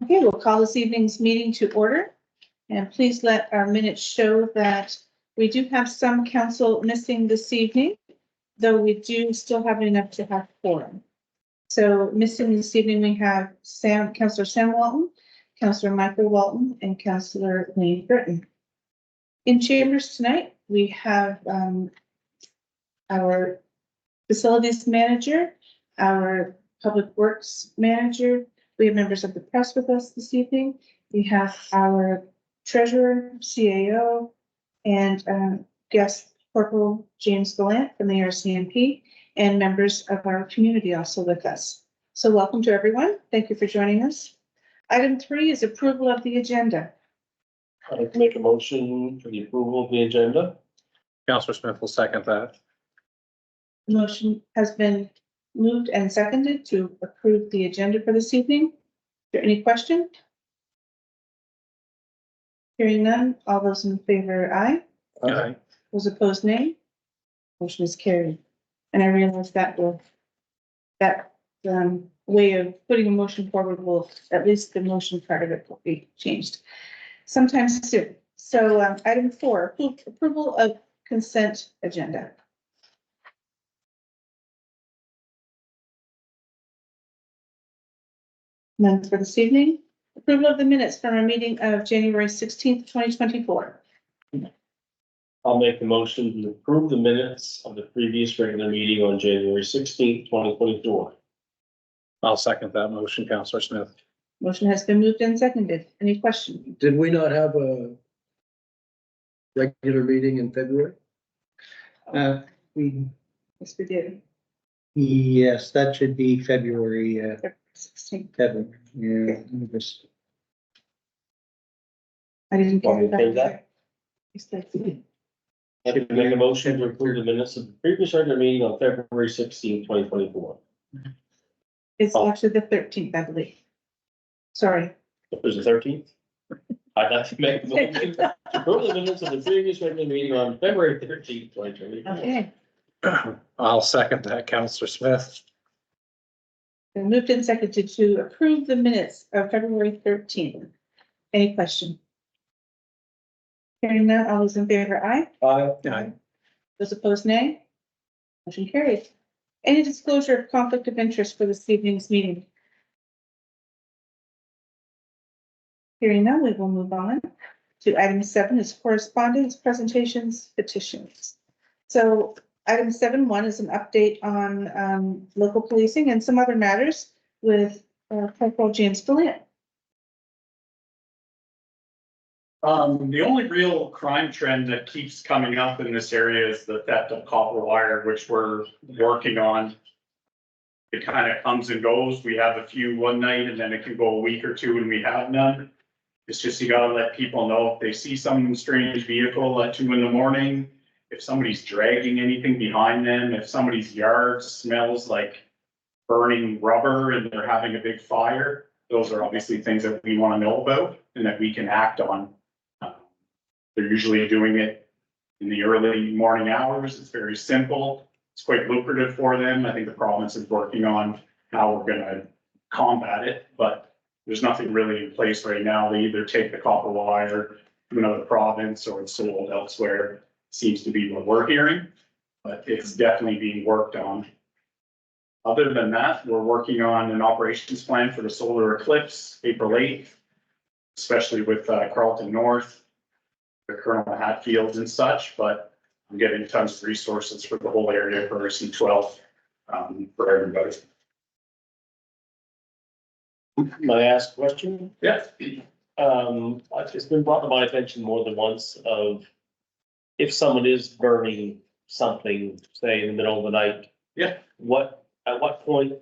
Okay, we'll call this evening's meeting to order. And please let our minutes show that we do have some council missing this evening, though we do still have enough to have quorum. So missing this evening, we have Councilor Sam Walton, Councilor Michael Walton, and Councilor Wayne Britton. In chambers tonight, we have our facilities manager, our public works manager. We have members of the press with us this evening. We have our treasurer, CAO, and guest Corporal James Gallant from the RCMP, and members of our community also with us. So welcome to everyone. Thank you for joining us. Item 3 is approval of the agenda. I'd like to make a motion for the approval of the agenda. Councilor Smith will second that. The motion has been moved and seconded to approve the agenda for this evening. Is there any question? Hearing none, all those in favor, aye. Aye. Those opposed, nay. Motion is carried. And I realize that way of putting a motion forward will, at least the motion part of it will be changed sometime soon. So item 4, approval of consent agenda. None for this evening. Approval of the minutes from our meeting of January 16th, 2024. I'll make the motion to approve the minutes of the previous regular meeting on January 16th, 2024. I'll second that motion, Councilor Smith. Motion has been moved and seconded. Any question? Did we not have a regular meeting in February? Yes, we did. Yes, that should be February 16th. 7th. Yeah, let me just- I didn't Want me get to change that? that. I'd like to make a motion to approve the minutes of the previous regular meeting on February 16th, 2024. It's actually the 13th, I believe. Sorry. It was the 13th? I'd like to make a motion to approve the minutes of the previous regular meeting on February 13th, 2024. Okay. I'll second that, Councilor Smith. Been moved and seconded to approve the minutes of February 13th. Any question? Hearing none, all those in favor, aye. Aye. Those opposed, nay. Motion carried. Any disclosure of conflict of interest for this evening's meeting? Hearing none, we will move on to item 7 is correspondence, presentations, petitions. So item 7.1 is an update on local policing and some other matters with Corporal James Gallant. The only real crime trend that keeps coming up in this area is the theft of copper wire, which we're working on. It kind of comes and goes. We have a few one night and then it can go a week or two and we have none. It's just, you gotta let people know if they see some strange vehicle at 2 a.m, if somebody's dragging anything behind them, if somebody's yard smells like burning rubber and they're having a big fire. Those are obviously things that we want to know about and that we can act on. They're usually doing it in the early morning hours. It's very simple. It's quite lucrative for them. I think the province is working on how we're gonna combat it, but there's nothing really in place right now. They either take the copper wire to another province or it's sold elsewhere. Seems to be what we're hearing, but it's definitely being worked on. Other than that, we're working on an operations plan for the solar eclipse, April 8th, especially with Carlton North, the Colonel Hatfields and such, but I'm getting tons of resources for the whole area for C12 for everybody. May I ask a question? Yeah. It's been brought to my attention more than once of if someone is burning something, say in the middle of the night. Yeah. At what point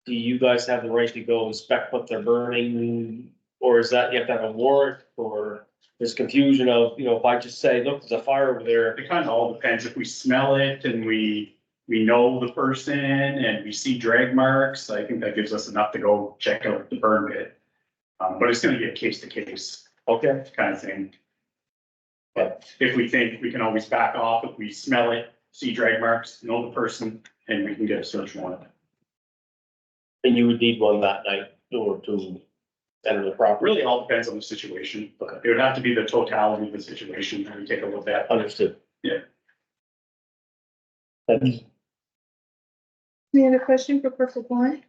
do you guys have the right to go inspect what they're burning? Or is that you have to have a warrant, or there's confusion of, if I just say, look, there's a fire over there. It kind of all depends. If we smell it and we know the person and we see drag marks, I think that gives us enough to go check out the burn pit. But it's gonna be a case to case, Okay. kind of thing. But if we think we can always back off, if we smell it, see drag marks, know the person, and we can get a search warrant. And you would need one that night or to and the property. Really all depends on the situation. Okay. It would have to be the totality of the situation that we take a look at. Understood. Yeah. Thank you. Any other question for Purple Line?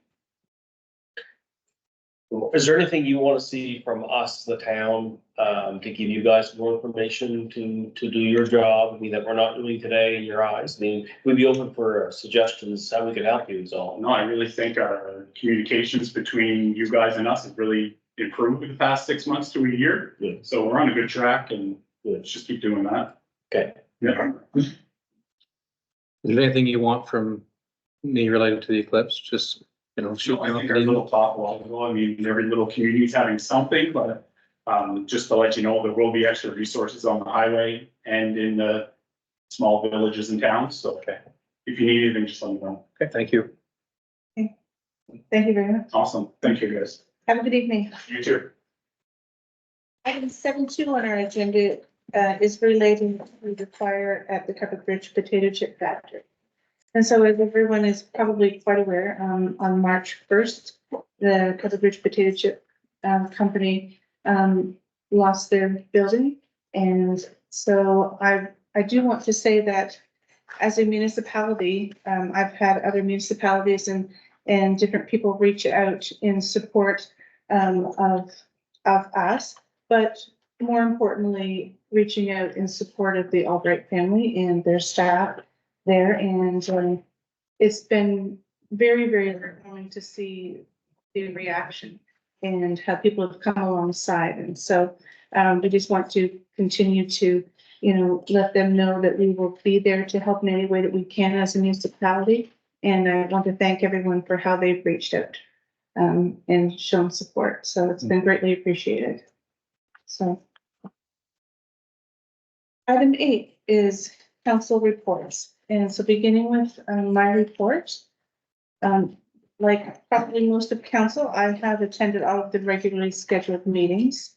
Is there anything you want to see from us, the town, to give you guys more information to do your job? I mean, that we're not doing today in your eyes? I mean, we'd be open for suggestions, how we can help you is all. No, I really think our communications between you guys and us have really improved in the past 6 months to a year. Good. So we're on a good track and let's just keep doing that. Okay. Yeah. Is there anything you want from me related to the eclipse? Just, you know, shoot So me I off think an our email. little talk a while ago, I mean, every little community is having something, but just to let you know, there will be extra resources on the highway and in the small villages and towns. So Okay, if you need anything, just let me know. okay, thank you. Thank you very much. Awesome. Thank you, guys. Have a good evening. You too. Item 7.2 on our agenda is relating to the fire at the Covered Bridge Potato Chip Factory. And so as everyone is probably quite aware, on March 1st, the Covered Bridge Potato Chip Company lost their building. And so I do want to say that as a municipality, I've had other municipalities and different people reach out in support of us, but more importantly, reaching out in support of the Albright family and their staff there. And it's been very, very heartwarming to see the reaction and how people have come alongside. And so we just want to continue to, you know, let them know that we will be there to help in any way that we can as a municipality. And I want to thank everyone for how they've reached out and shown support. So it's been greatly appreciated. So. Item 8 is council reports. And so beginning with my report, like probably most of council, I have attended all of the regularly scheduled meetings.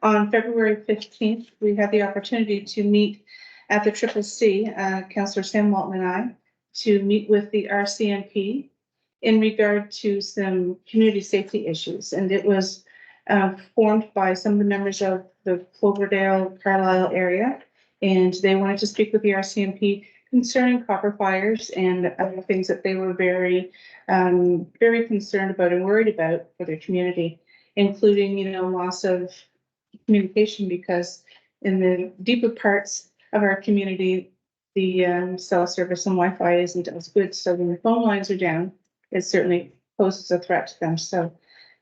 On February 15th, we had the opportunity to meet at the CCC, Councilor M Walton and I, to meet with the RCMP in regard to some community safety issues. And it was formed by some of the members of the Cloverdale, Carlisle area. And they wanted to speak with the RCMP concerning copper fires and other things that they were very, very concerned about and worried about for their community, including, you know, loss of communication, because in the deeper parts of our community, the cell service and Wi-Fi isn't as good. So when the phone lines are down, it certainly poses a threat to them. So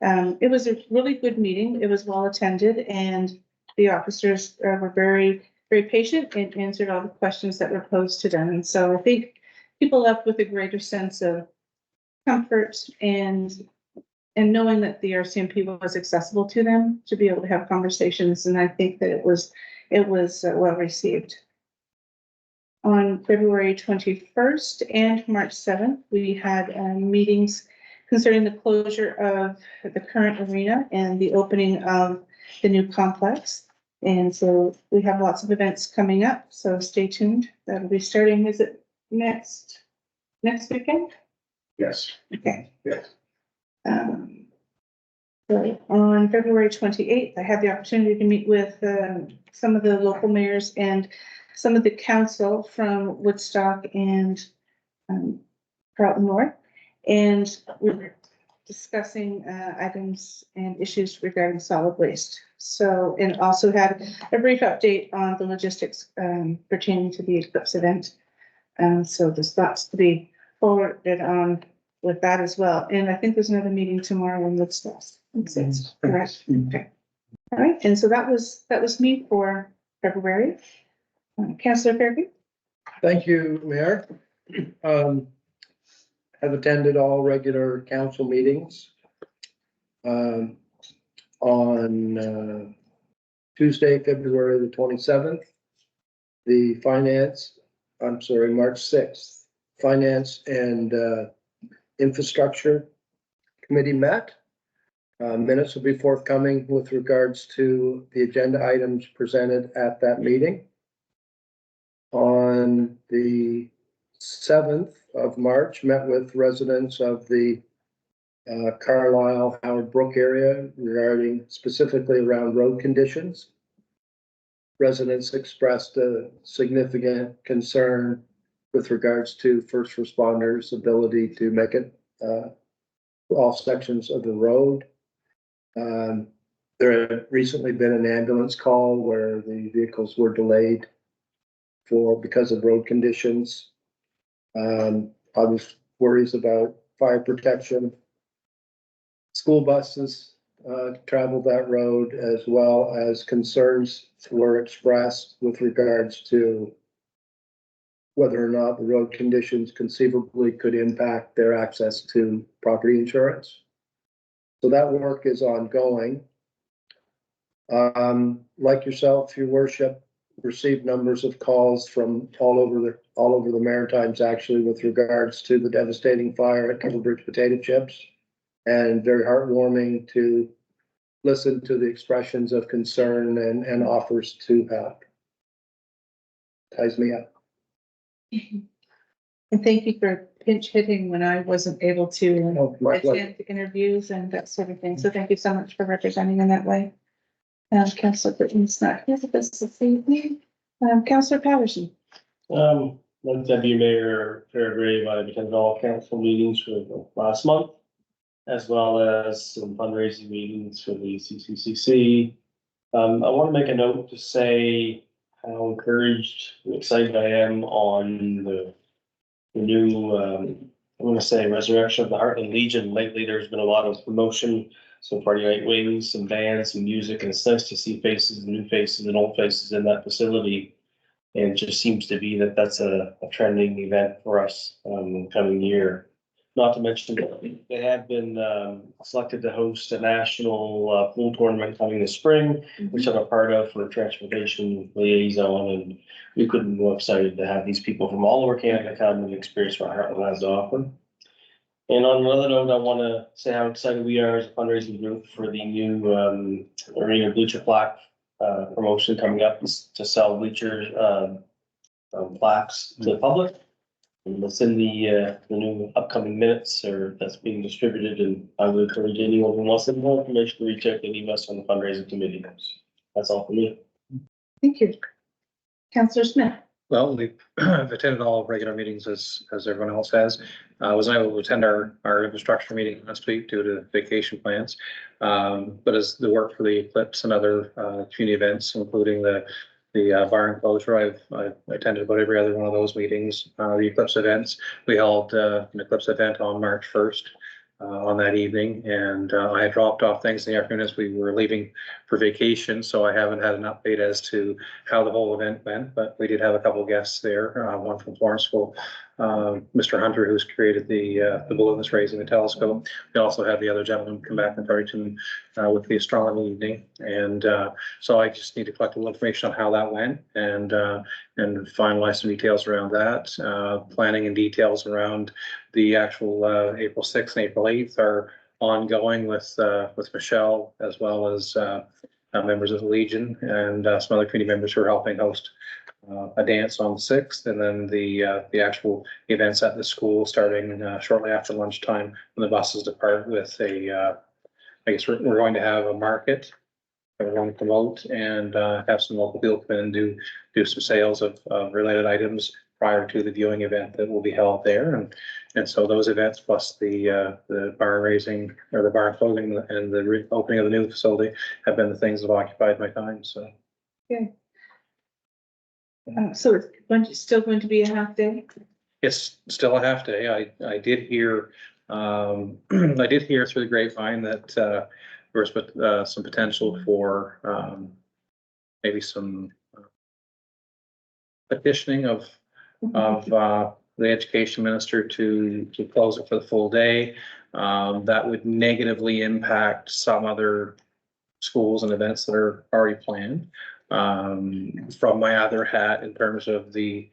it was a really good meeting. It was well attended, and the officers were very, very patient and answered all the questions that were posed to them. And so I think people left with a greater sense of comfort and knowing that the RCMP was accessible to them to be able to have conversations. And I think that it was well received. On February 21st and March 7th, we had meetings concerning the closure of the current arena and the opening of the new complex. And so we have lots of events coming up, so stay tuned. That'll be starting, is it next weekend? Yes. Okay. Yes. So on February 28th, I had the opportunity to meet with some of the local mayors and some of the council from Woodstock and Carlton North. And we were discussing items and issues regarding solid waste. So, and also had a brief update on the logistics pertaining to the Eclipse event. So there's lots to be forwarded on with that as well. And I think there's another meeting tomorrow in Woodstock. That's correct. Okay. All right. And so that was me for February. Councilor Fairgrieve. Thank you, Mayor. Have attended all regular council meetings. On Tuesday, February the 27th, March 6th, Finance and Infrastructure Committee met. Minutes will be forthcoming with regards to the agenda items presented at that meeting. On the 7th of March, met with residents of the Carlisle, Howard Brook area regarding specifically around road conditions. Residents expressed a significant concern with regards to first responders' ability to make it all sections of the road. There had recently been an ambulance call where the vehicles were delayed because of road conditions. Obvious worries about fire protection. School buses travel that road, as well as concerns were expressed with regards to whether or not the road conditions conceivably could impact their access to property insurance. So that work is ongoing. Like yourself, your worship, received numbers of calls from all over the Maritimes, actually, with regards to the devastating fire at Coverbridge Potato Chips, and very heartwarming to listen to the expressions of concern and offers to help. Ties me up. And thank you for pinch hitting when I wasn't able to Oh, my pleasure. attend the interviews and that sort of thing. So thank you so much for representing in that way. Councilor Britton's not here with us this evening. Councilor Patterson. Like Deputy Mayor Fairgrieve, I attended all council meetings for the last month, as well as some fundraising meetings for the CCCC. I want to make a note to say how encouraged and excited I am on the new, I'm going to say resurrection of the Hartland Legion. Lately, there's been a lot of promotion, some Friday night wings, some bands, some music, and it's nice to see faces, new faces and old faces in that facility. And it just seems to be that that's a trending event for us in the coming year. Not to mention that they have been selected to host a national pool tournament coming this spring, which I'm a part of for transportation liaison, and we couldn't be more excited to have these people from all over Canada come and experience what Hartland has to offer. And on another note, I want to say how excited we are as a fundraising group for the new arena bleacher plaque promotion coming up to sell bleacher plaques to the public. And it's in the new upcoming minutes, or that's being distributed, and I would encourage anyone who wants more information to reach out to any of us on the fundraising committee. That's all for me. Thank you. Councilor Smith. Well, I've attended all regular meetings as everyone else has. I was unable to attend our infrastructure meeting last week due to vacation plans. But as the work for the Eclipse and other community events, including the bar enclosure, I've attended about every other one of those meetings. The Eclipse events, we held an Eclipse event on March 1st. On that evening, and I had dropped off things in the afternoon as we were leaving for vacation, so I haven't had an update as to how the whole event went, but we did have a couple of guests there, one from Florenceville, Mr. Hunter, who's created the balloon that's raising the telescope. We also had the other gentleman come back from Fredericton with the astronomy evening, and so I just need to collect a little information on how that went and finalize some details around that. Planning and details around the actual April 6th and April 8th are ongoing with Michelle, as well as members of the Legion and some other community members who are helping host a dance on the 6th, and then the actual events at the school starting shortly after lunchtime when the buses depart with I guess we're going to have a market that we're going to promote and have some local people come in and do some sales of related items prior to the viewing event that will be held there. And so those events plus the barn raising or the barn closing and the opening of the new facility have been the things that have occupied my time. So. Okay. So it's still going to be a half day? It's still a half day. I did hear I did hear through the grapevine that there was some potential for maybe some petitioning of the education minister to close it for the full day. That would negatively impact some other schools and events that are already planned. From my other hat, in terms of the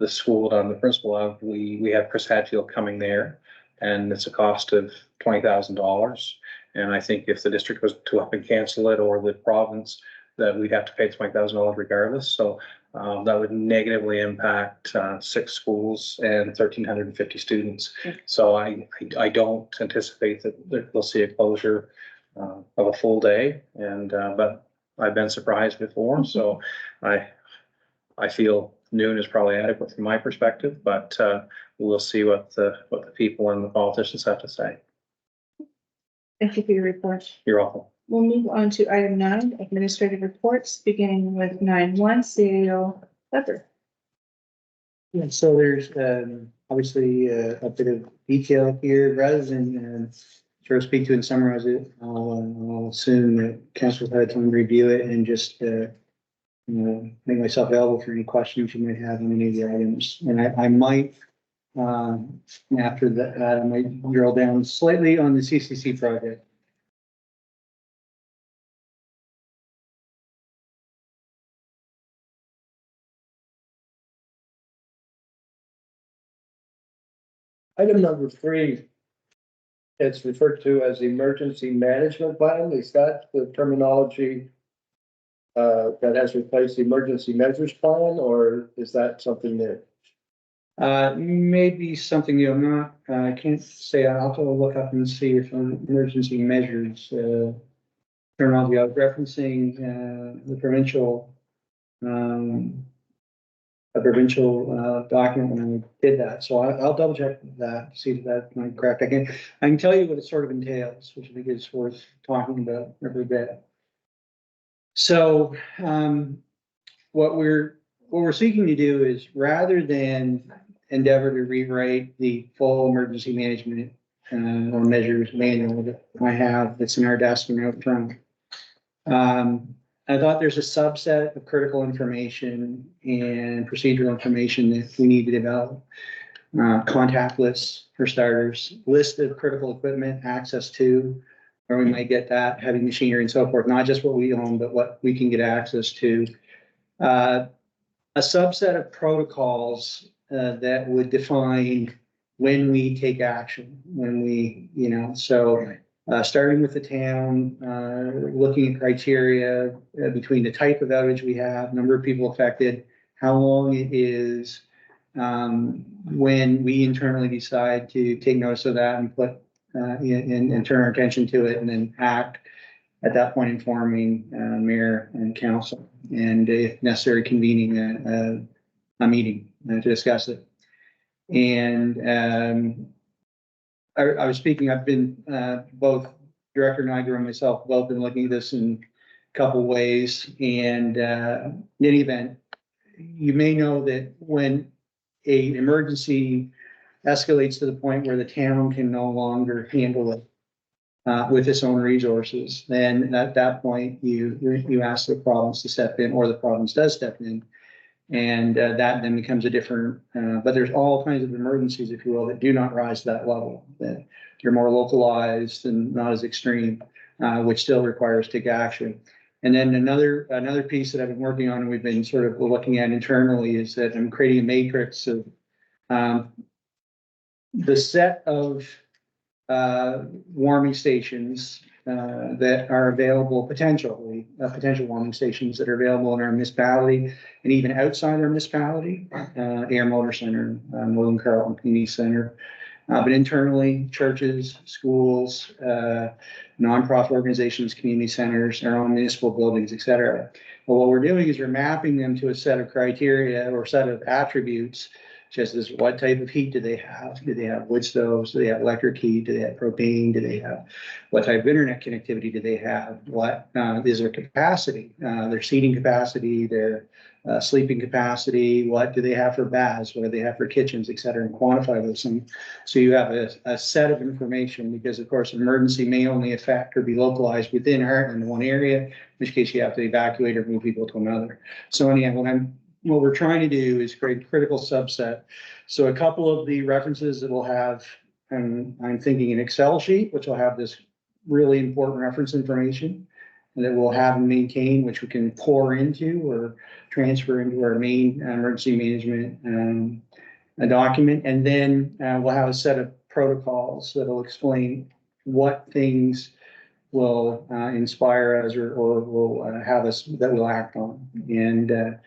school that I'm the principal of, we have Chris Hadfield coming there, and it's a cost of $20,000. And I think if the district was to up and cancel it, or the province, that we'd have to pay $20,000 regardless. So that would negatively impact 6 schools and 1,350 students. So I don't anticipate that we'll see a closure of a full day, and but I've been surprised before, so I feel noon is probably adequate from my perspective, but we'll see what the people and the politicians have to say. Thank you for your report. You're welcome. We'll move on to item 9, administrative reports, beginning with 9.1 CAO Weber. Yeah, so there's obviously a bit of detail here, rather than sort of speak to and summarize it. I'll assume that council had time to review it and just make myself available for any questions you might have on any of the items. And I might after that, I might drill down slightly on the CCC project. Item number 3. It's referred to as emergency management plan. Is that the terminology that has replaced emergency measures plan, or is that something new? Maybe something new. I'm not, I can't say. I'll have to look up and see if emergency measures terminology. I was referencing the provincial document when I did that. So I'll double check that, see if that's correct. I can tell you what it sort of entails, which I think is worth talking about every bit. So what we're seeking to do is, rather than endeavor to rewrite the full emergency management or measures manual that I have that's in our desk and out front, I thought there's a subset of critical information and procedural information that we need to develop. Contact lists, for starters, list of critical equipment, access to, where we might get that, heavy machinery and so forth, not just what we own, but what we can get access to. A subset of protocols that would define when we take action, when we, starting with the town, looking at criteria between the type of outage we have, number of people affected, how long it is, when we internally decide to take notice of that and put and turn our attention to it, and then act at that point, informing mayor and council, and if necessary, convening a meeting to discuss it. And I was speaking, I've been, both Director Nigro and myself, both been looking at this in a couple ways. And in any event, you may know that when an emergency escalates to the point where the town can no longer handle it with its own resources, then at that point, you ask the province to step in, or the province does step in. And that then becomes a different, but there's all kinds of emergencies, if you will, that do not rise to that level, that you're more localized and not as extreme, which still requires take action. And then another piece that I've been working on, and we've been sort of looking at internally, is that I'm creating a matrix of the set of warming stations that are available, potential warming stations that are available in our municipality and even outside our municipality, Air Motor Center, Northern Carleton Community Center, but internally, churches, schools, nonprofit organizations, community centers, our own municipal buildings, et cetera. Well, what we're doing is we're mapping them to a set of criteria or set of attributes, just as what type of heat do they have? Do they have wood stoves? Do they have electric heat? Do they have propane? Do they have, what type of internet connectivity do they have? What is their capacity? Their seating capacity, their sleeping capacity, what do they have for baths? What do they have for kitchens, et cetera, and quantify those things. So you have a set of information, because of course, emergency may only affect or be localized within Hartland in one area, in which case you have to evacuate or move people to another. So anyhow, what we're trying to do is create a critical subset. So a couple of the references that we'll have, and I'm thinking an Excel sheet, which will have this really important reference information, and that we'll have and maintain, which we can pour into or transfer into our main emergency management document. And then we'll have a set of protocols that will explain what things will inspire us or will have us that we'll act on. And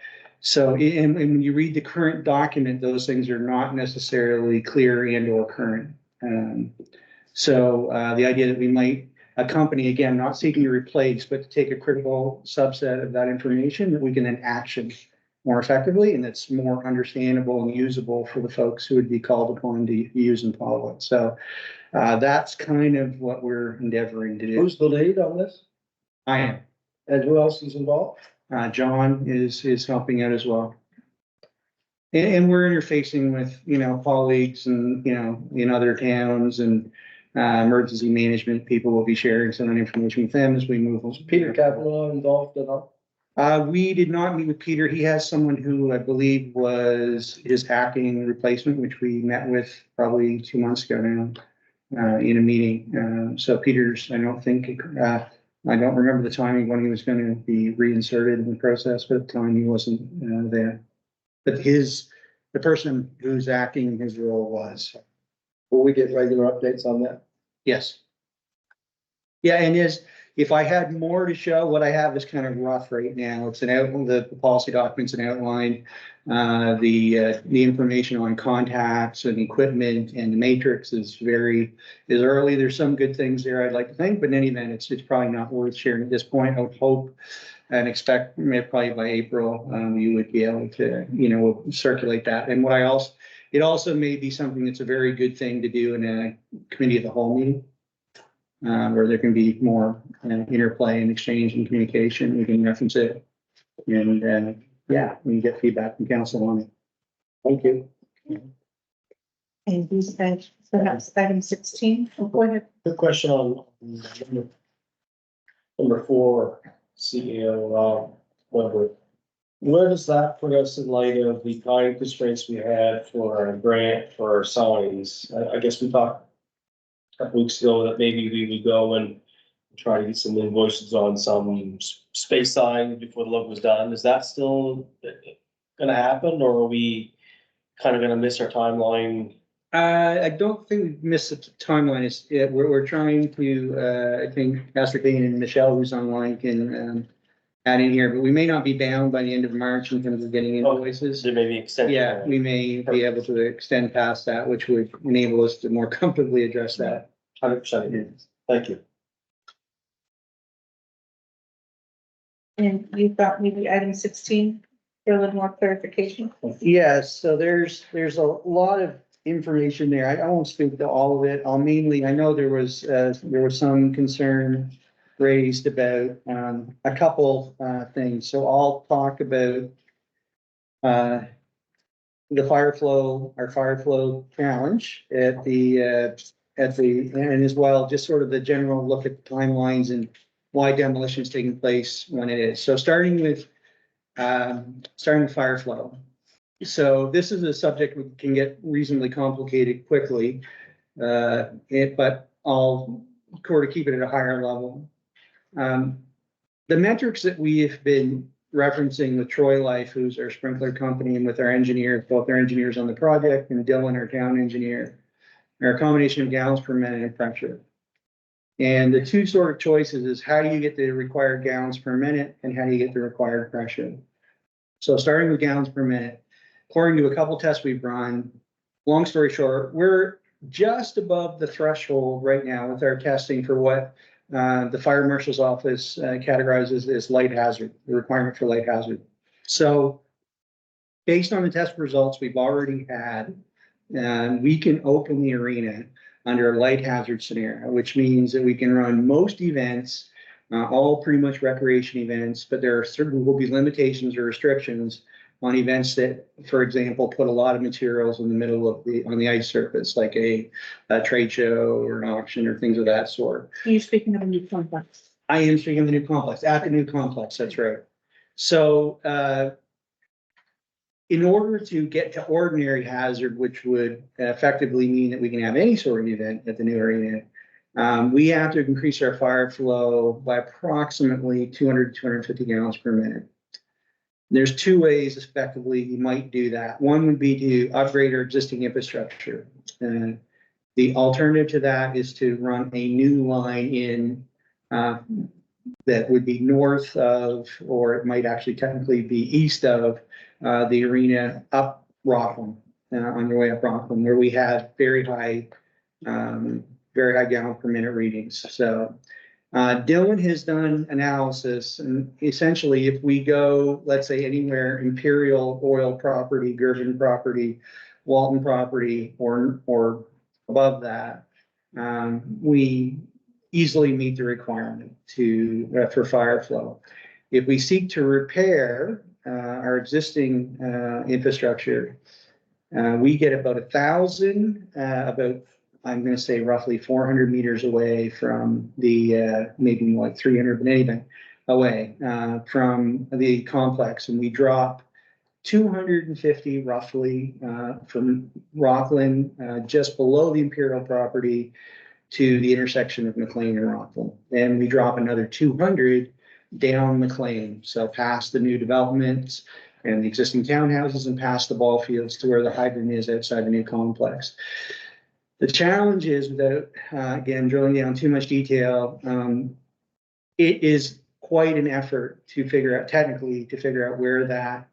So, and when you read the current document, those things are not necessarily clear and or current. So the idea that we might, a company, again, not seeking to replace, but to take a critical subset of that information that we can then action more effectively, and that's more understandable and usable for the folks who would be called upon to use and follow it. So that's kind of what we're endeavoring to do. Who's the lead on this? I am. And who else is involved? John is helping out as well. And we're interfacing with, you know, colleagues and, you know, in other towns, and emergency management people will be sharing some of that information with them as we move. Peter Kavanaugh involved at all? We did not meet with Peter. He has someone who I believe was his acting replacement, which we met with probably 2 months ago now, in a meeting. So Peter's, I don't remember the timing when he was going to be reinserted in the process, but at the time he wasn't there. But the person who's acting his role was. Will we get regular updates on that? Yes. Yeah, and if I had more to show, what I have is kind of rough right now. It's the policy documents, an outline, the information on contacts and equipment, and the matrix is early. There's some good things there, I'd like to think, but in any event, it's probably not worth sharing at this point. I would hope and expect probably by April, you would be able to, you know, circulate that. And it also may be something that's a very good thing to do in a committee of the whole meeting. Where there can be more interplay and exchange and communication. We can reference it. And yeah, we can get feedback from council on it. Thank you. And these guys, perhaps item 16, oh, go ahead. Good question on number 4, CEO, member. Where does that put us in light of the time constraints we had for our grant for our signs? I guess we talked a couple weeks ago that maybe we would go and try to get some invoices on some space signs before the logo was done. Is that still gonna happen, or are we kind of gonna miss our timeline? I don't think we've missed the timeline. We're trying to, I think ascertain, and Michelle, who's online, can add in here, but we may not be bound by the end of March in terms of getting invoices. There may be extension. Yeah, we may be able to extend past that, which would enable us to more comfortably address that. 100%. Thank you. And you thought maybe item 16 for a little more clarification? Yes, so there's a lot of information there. I won't speak to all of it. I know there was some concern raised about a couple things. So I'll talk about the fire flow, our fire flow challenge and as well, just sort of the general look at the timelines and why demolition is taking place when it is. So starting with fire flow. So this is a subject that can get reasonably complicated quickly, but I'll sort of keep it at a higher level. The metrics that we have been referencing with Troy Life, who's our sprinkler company, and with our engineers, both our engineers on the project and Dylan, our town engineer, are a combination of gallons per minute and pressure. And the two sort of choices is how do you get the required gallons per minute and how do you get the required pressure? So starting with gallons per minute, according to a couple tests we've run, long story short, we're just above the threshold right now with our testing for what the fire marshal's office categorizes as light hazard, the requirement for light hazard. So based on the test results we've already had, we can open the arena under a light hazard scenario, which means that we can run most events, all pretty much recreation events, but there will be limitations or restrictions on events that, for example, put a lot of materials in the middle of on the ice surface, like a trade show or an auction or things of that sort. You're speaking of a new complex. I am speaking of the new complex, at the new complex, that's right. So in order to get to ordinary hazard, which would effectively mean that we can have any sort of event at the new arena, we have to increase our fire flow by approximately 200 to 250 gallons per minute. There's two ways effectively you might do that. One would be to upgrade our existing infrastructure. The alternative to that is to run a new line in that would be north of, or it might actually technically be east of, the arena up Rockland, on your way up Rockland, where we have very high gallon per minute readings. So Dylan has done analysis, and essentially if we go, let's say anywhere Imperial Oil property, Giberson property, Walton property, or above that, we easily meet the requirement for fire flow. If we seek to repair our existing infrastructure, we get about 1,000, I'm going to say roughly 400 meters away from the, maybe more like 300, but anything away from the complex. And we drop 250 roughly from Rockland, just below the Imperial property to the intersection of McLean and Rockland. And we drop another 200 down McLean. So past the new developments and the existing townhouses and past the ball fields to where the hydrant is outside the new complex. The challenge is, without, again, drilling down too much detail, it is quite an effort to figure out, technically, to figure out where that,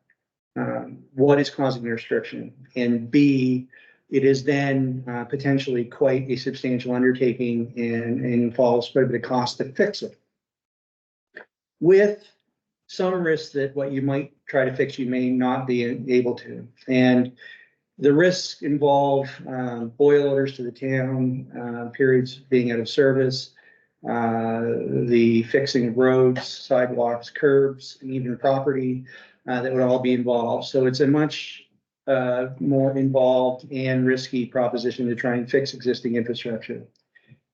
what is causing the restriction. And B, it is then potentially quite a substantial undertaking and involves quite a bit of cost to fix it. With some risks that what you might try to fix, you may not be able to. And the risks involve boil orders to the town, periods being out of service, the fixing of roads, sidewalks, curbs, and even property that would all be involved. So it's a much more involved and risky proposition to try and fix existing infrastructure.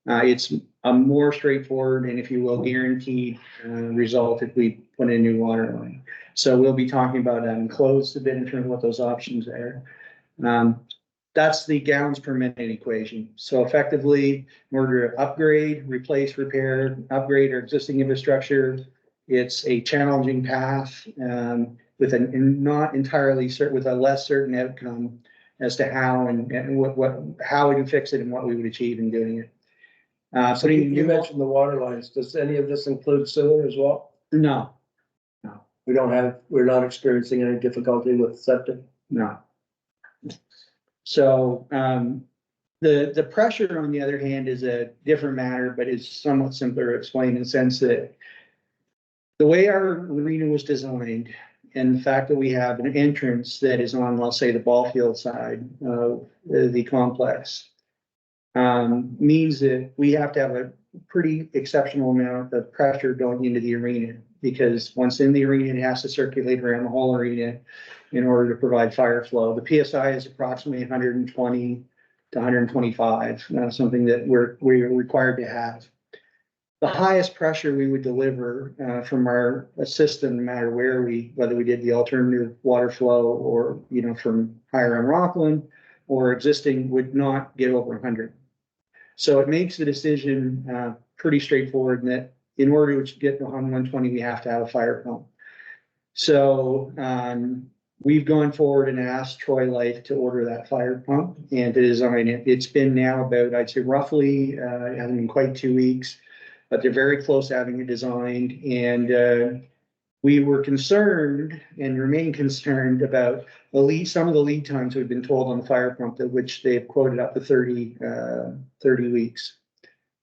It's a more straightforward and, if you will, guaranteed result if we put in a new water line. So we'll be talking about that and close a bit in terms of what those options are. That's the gallons per minute equation. So effectively, in order to upgrade, replace, repair, upgrade our existing infrastructure, it's a challenging path with a not entirely certain, with a less certain outcome as to how and how we can fix it and what we would achieve in doing it. So you mentioned the water lines. Does any of this include sewer as well? No, We're not experiencing any difficulty with septic? no. So the pressure, on the other hand, is a different matter, but it's somewhat simpler to explain in the sense that the way our arena was designed and the fact that we have an entrance that is on, let's say, the ball field side of the complex means that we have to have a pretty exceptional amount of pressure going into the arena, because once in the arena, it has to circulate around the whole arena in order to provide fire flow. The PSI is approximately 120 to 125, something that we're required to have. The highest pressure we would deliver from our system, no matter whether we did the alternative water flow or, from higher on Rockland or existing, would not get over 100. So it makes the decision pretty straightforward in that in order to get to 120, we have to have a fire pump. So we've gone forward and asked Troy Life to order that fire pump and to design it. It's been now about, I'd say roughly, it hasn't been quite 2 weeks, but they're very close to having it designed. And we were concerned and remain concerned about some of the lead times we've been told on the fire pump, which they've quoted up to 30 weeks,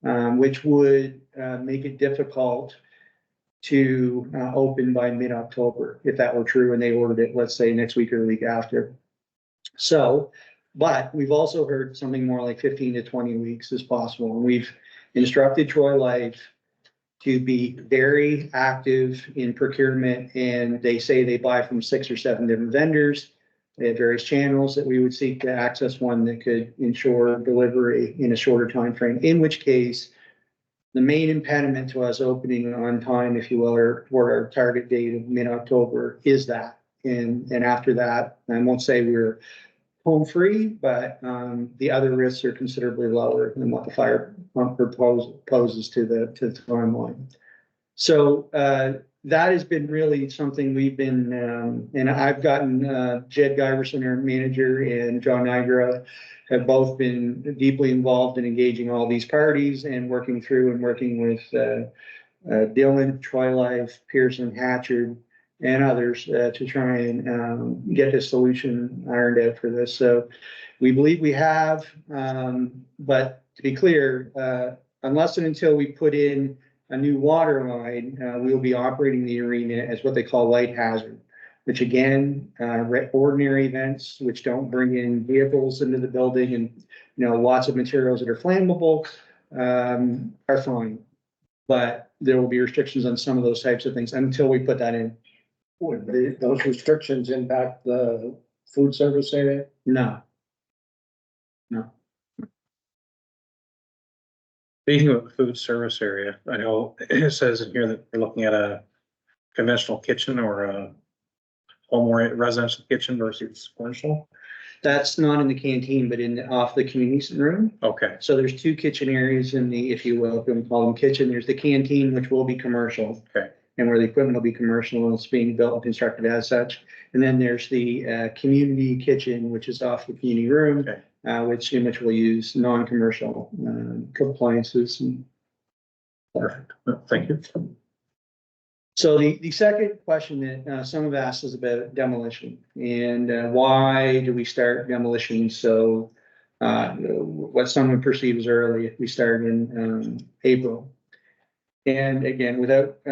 which would make it difficult to open by mid-October, if that were true, and they ordered it, let's say, next week or the week after. So, but we've also heard something more like 15 to 20 weeks is possible. And we've instructed Troy Life to be very active in procurement, and they say they buy from 6 or 7 different vendors. They have various channels that we would seek to access one that could ensure delivery in a shorter time frame, in which case the main impediment to us opening on time, if you will, or toward our target date of mid-October is that. And after that, I won't say we're home free, but the other risks are considerably lower than what the fire pump poses to the timeline. So that has been really something we've been, and I've gotten Jed Giberson, our manager, and John Nigro have both been deeply involved in engaging all these parties and working with Dillon, Troy Life, Pearson, Hatchard, and others to try and get a solution ironed out for this. So we believe we have, but to be clear, unless and until we put in a new water line, we will be operating the arena as what they call light hazard, which again, ordinary events, which don't bring in vehicles into the building and, lots of materials that are flammable, are fine. But there will be restrictions on some of those types of things until we put that in. Would those restrictions impact the food service area? No. Speaking of the food service area, I know it says in here that we're looking at a conventional kitchen or a home or residential kitchen versus commercial. That's not in the canteen, but off the community room. Okay, So there's two kitchen areas in the, if you will, if you want to call them kitchen. There's the canteen, which will be commercial. Okay. And where the equipment will be commercial and it's being built and constructed as such. And then there's the community kitchen, which is off the community room, Okay. which we'll use non-commercial appliances. And perfect. Thank you. so the second question that some have asked is about demolition and why do we start demolition? So what some would perceive as early if we start in April. And again, without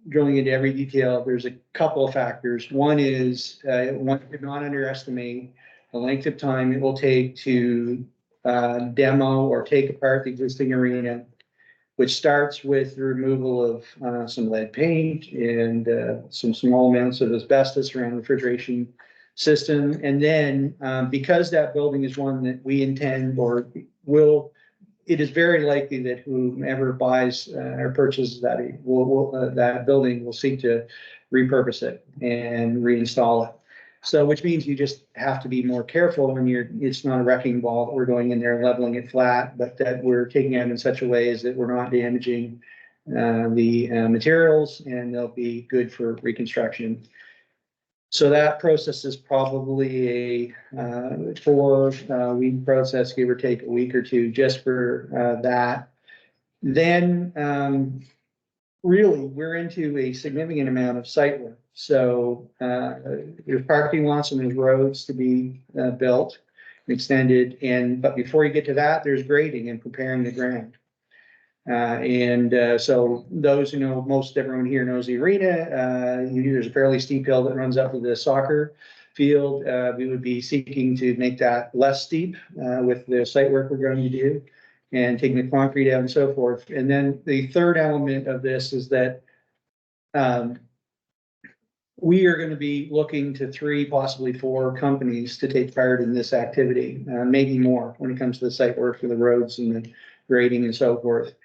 drilling into every detail, there's a couple of factors. One is one should not underestimate the length of time it will take to demo or take apart the existing arena, which starts with the removal of some lead paint and some small amounts of asbestos around the refrigeration system. And then because that building is one that we intend or will, it is very likely that whomever buys or purchases that that building will seek to repurpose it and reinstall it. So, which means you just have to be more careful when it's not a wrecking ball that we're going in there leveling it flat, but that we're taking it in such a way as that we're not damaging the materials and they'll be good for reconstruction. So that process is probably a 4-week process, give or take a week or two, just for that. Then really we're into a significant amount of site work. So there's parking lots and there's roads to be built, extended, but before you get to that, there's grading and preparing the ground. So those who know, most everyone here knows the arena. There's a fairly steep hill that runs up to the soccer field. We would be seeking to make that less steep with the site work we're going to do and taking the concrete out and so forth. And then the third element of this is that we are going to be looking to 3, possibly 4 companies to take part in this activity, maybe more when it comes to the site work for the roads and the grading and so forth.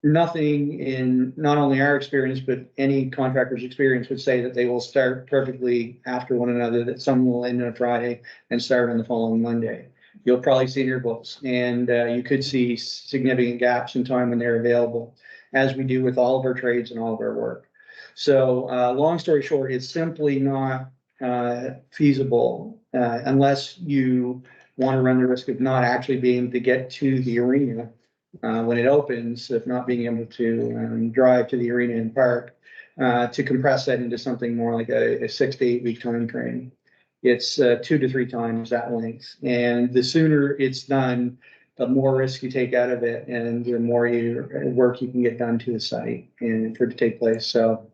Nothing in not only our experience, but any contractor's experience would say that they will start perfectly after one another, that some will end on Friday and start on the following Monday. You'll probably see intervals and you could see significant gaps in time when they're available, as we do with all of our trades and all of our work. So long story short, it's simply not feasible unless you want to run the risk of not actually being able to get to the arena when it opens, if not being able to drive to the arena and park, to compress that into something more like a 6 to 8 week time frame. It's 2 to 3 times that length. And the sooner it's done, the more risk you take out of it and the more work you can get done to the site and for it to take place. So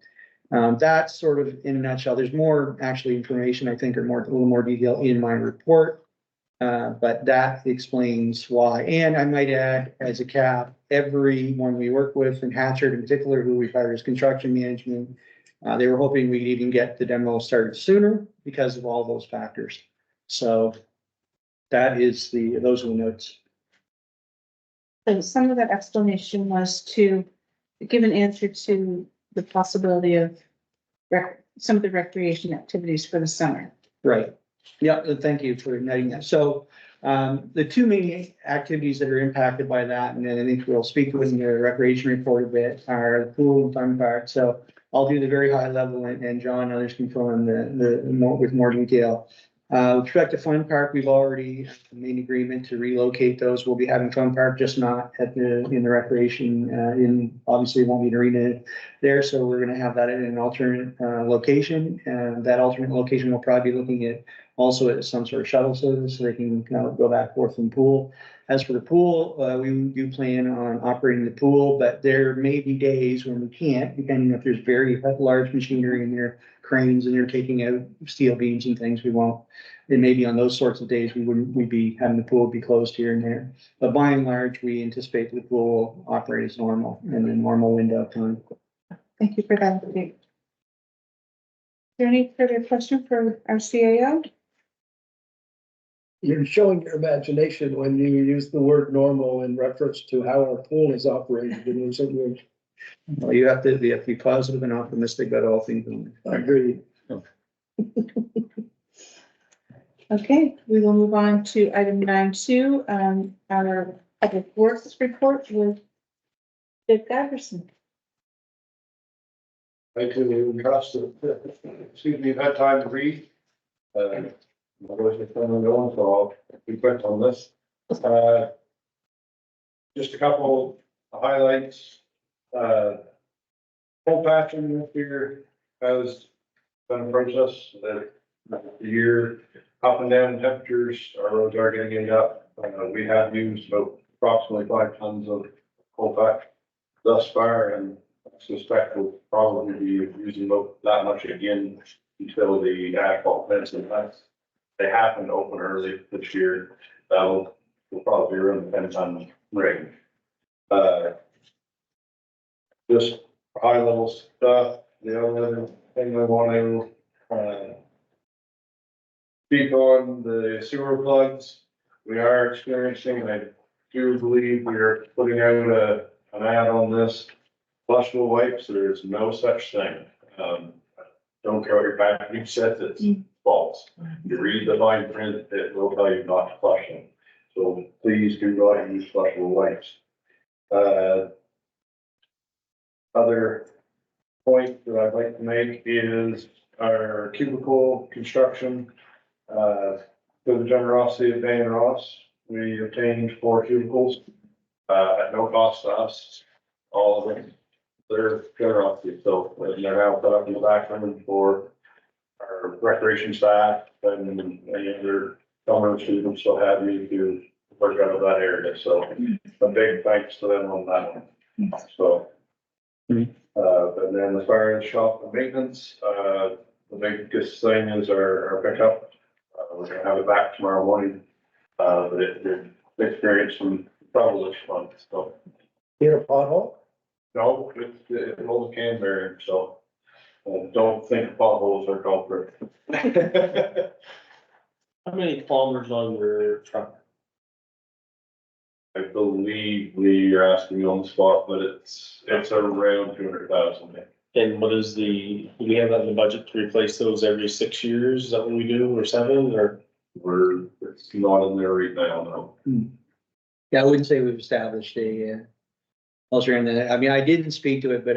that's sort of in a nutshell. There's more actually information, I think, or a little more detail in my report. But that explains why. And I might add, as a cap, everyone we work with, and Hatchard in particular, who we've hired as construction management, they were hoping we'd even get the demo started sooner because of all those factors. So that is those are the notes. So some of that explanation was to give an answer to the possibility of some of the recreation activities for the summer. Right. Yeah, thank you for noting that. So the 2 main activities that are impacted by that, and then I think we'll speak to in the recreation report a bit, are the pool and fun park. So I'll do the very high level, and John and others can fill in with more detail. With respect to Fun Park, we've already made an agreement to relocate those. We'll be having Fun Park, just not in the recreation, obviously it won't be an arena there, so we're gonna have that in an alternate, location. And that alternate location will probably be looking at also at some sort of shuttle service, so they can kind of go back and forth from the pool. As for the pool, we do plan on operating the pool, but there may be days when we can't, depending if there's very large machinery in there, cranes, and they're taking out steel beams and things, we won't. It may be on those sorts of days, we'd be having the pool be closed here and there. But by and large, we anticipate the pool will operate as normal in a normal window of time. Thank you for that update. Is there any further question for our CAO? You're showing your imagination when you use the word normal in reference to how our pool is operated. And there's something, Well, you have to be positive and optimistic about all things. I agree. Okay, we will move on to item 9.2, our public works report with Giberson. Thank you, Councilor. Excuse me, you've had time to read. Otherwise it's been going, so I'll be quick on this. Just a couple of highlights. Coal patching this year has been a process that the year up and down temperatures, our roads are getting up. We have used about approximately 5 tons of coal patch thus far, and I suspect we'll probably be using about that much again until the asphalt fence and that's. They happen to open early this year. That'll probably be around 10 ton range. Just high level stuff. The other thing I want to speak on the sewer plugs. We are experiencing, and I do believe we are putting out an ad on this. Flushable wipes, there's no such thing. Don't care what your packaging says, it's false. You read the fine print, it will tell you not to flush them. So please do not use flushable wipes. Other point that I'd like to make is our cubicle construction. Through the generosity of Van Ross, we obtained 4 cubicles at no cost to us. All of them, their generosity. So they're now put up in the back room for our recreation staff and any other summer students will have you to work out of that area. So a big thanks to them on that one. So, and then as far as shop and maintenance, the biggest thing is our pickup. We're gonna have it back tomorrow morning. But it experienced some trouble this month, so. Hit a pothole? No, it holds a can bearing, so. Don't think potholes are culprit. How many kilometers on your truck? I believe you're asking me on the spot, but it's around 200,000. And what is do we have that in the budget to replace those every 6 years? Is that what we do, or 7, or? It's not in there right now, no. Yeah, I wouldn't say we've established a, culture in that. I mean, I didn't speak to it, but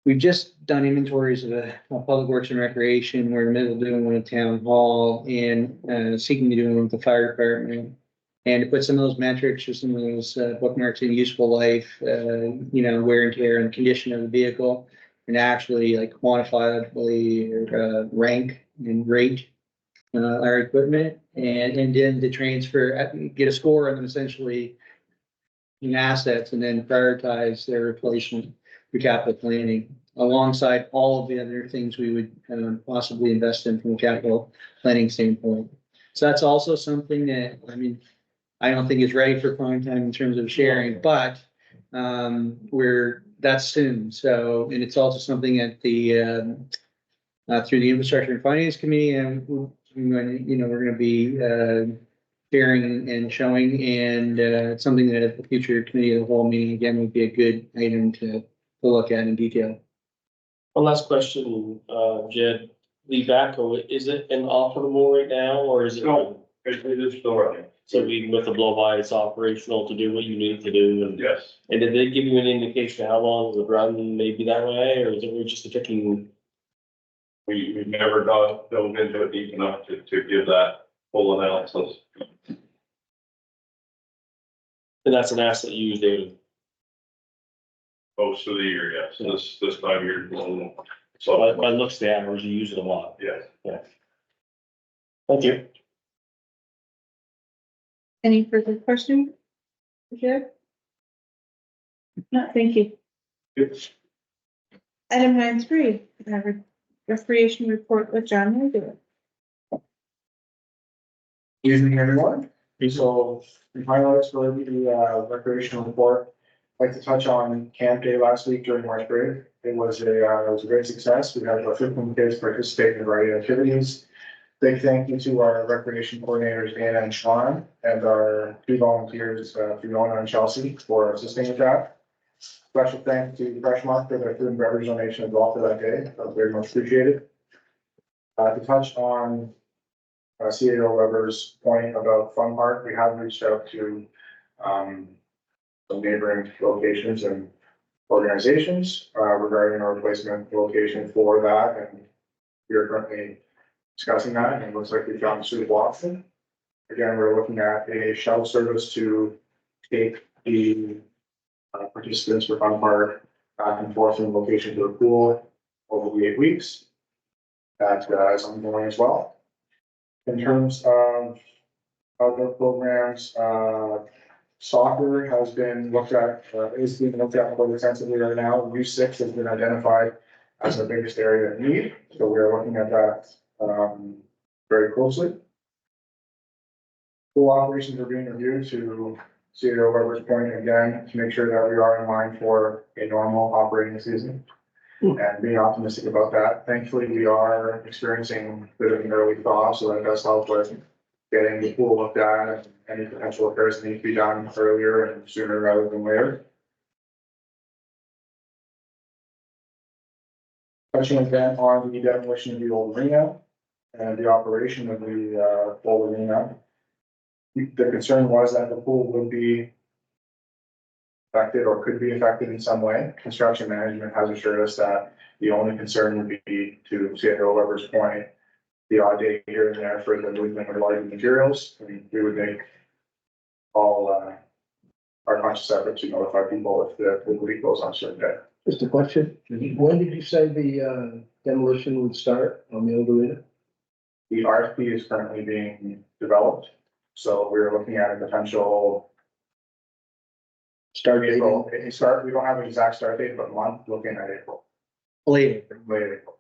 we've just done inventories of public works and recreation. We're in the middle of doing one at town hall and seeking to do one with the fire department. And to put some of those metrics or some of those bookmarks in useful life, wear and tear and condition of the vehicle, and actually like quantifiably rank and rate our equipment, and then to transfer, get a score on them essentially in assets, and then prioritize their replacement for capital planning alongside all of the other things we would possibly invest in from a capital planning standpoint. So that's also something that, I mean, I don't think is ready for prime time in terms of sharing, but that's soon. So, and it's also something that the through the Infrastructure and Finance Committee, and we're going to be sharing and showing, and it's something that at the future committee of the whole meeting again would be a good item to look at in detail. One last question, Jed, the backhoe, is it inoperable right now, or is it? No, it is still running. So even with the blow by, it's operational to do what you need to do, and Yes. and did they give you an indication of how long it would run maybe that way, or is it just a ticking? we've never dove into it deep enough to give that full analysis. And that's an asset you use daily. Most of the year, yes, this 5 years. So by looks of the hours, you use it a lot. Yes. Thank you. Any further questions? Good. No, thank you. Item 9.3, recreation report with John Nigro. Evening, everyone. So, the highlights for the recreational report. I'd like to touch on camp day last week during March break. It was a great success. We had about 15 kids participate in a variety of activities. Big thank you to our recreation coordinators, Anna and Sean, and our 2 volunteers, Fiona and Chelsea, for assisting with that. Special thanks to Freshmark for their food and beverage donation as well for that day. That was very much appreciated. To touch on CAO Weber's point about Fun Park, we have reached out to some neighboring locations and organizations regarding our replacement location for that, and we are currently discussing that, and it looks like we found a suitable option. Again, we're looking at a shuttle service to take the participants for Fun Park back and forth from location to the pool over the 8 weeks. That is ongoing as well. In terms of other programs, soccer has been looked at, is being looked at quite extensively right now. U6 has been identified as the biggest area of need, so we are looking at that very closely. Pool operations are being reviewed to CAO Weber's point again, to make sure that we are in line for a normal operating season. And being optimistic about that. Thankfully, we are experiencing a bit of an early thaw, so that does help with getting the pool looked at, and any potential repairs that need to be done earlier and sooner rather than later. Touching again on the demolition of the old arena and the operation of the old arena. The concern was that the pool would be affected or could be affected in some way. Construction management has assured us that the only concern would be, to CAO Weber's point, the odd day here and there for the movement of large materials. And we would make all our conscious effort to notify people if the leak goes on a certain day. Just a question. When did you say the demolition would start on the old arena? The RFP is currently being developed, so we're looking at a potential Start date? April. We don't have an exact start date, but month, looking at April. Late. Late April.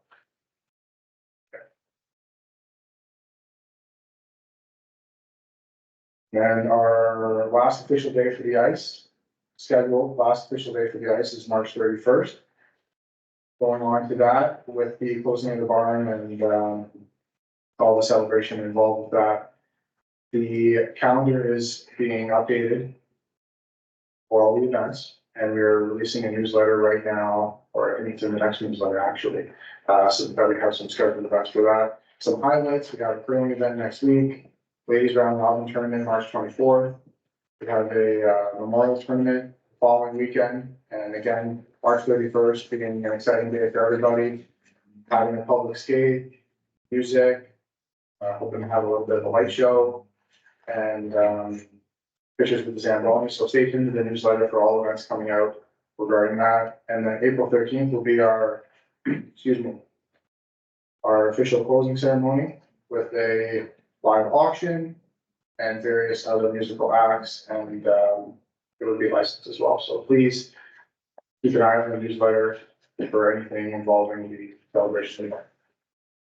And our last official day for the ice, scheduled last official day for the ice is March 31st. Going on to that, with the closing of the barn and all the celebration involved with that, the calendar is being updated for all the events, and we're releasing a newsletter right now, or I think it's in the next newsletter actually, so that we have some scheduled events for that. Some highlights: we have a curling event next week, ladies round robin tournament March 24th. We have a memorial tournament the following weekend, and again, March 31st being an exciting day for everybody. Having a public skate, music, hoping to have a little bit of a light show, and pictures with the Zamboni. So stay tuned to the newsletter for all events coming out regarding that. And then April 13th will be our, our official closing ceremony with a live auction and various other musical acts, and it would be licensed as well. So please keep an eye on the newsletter for anything involving the celebration.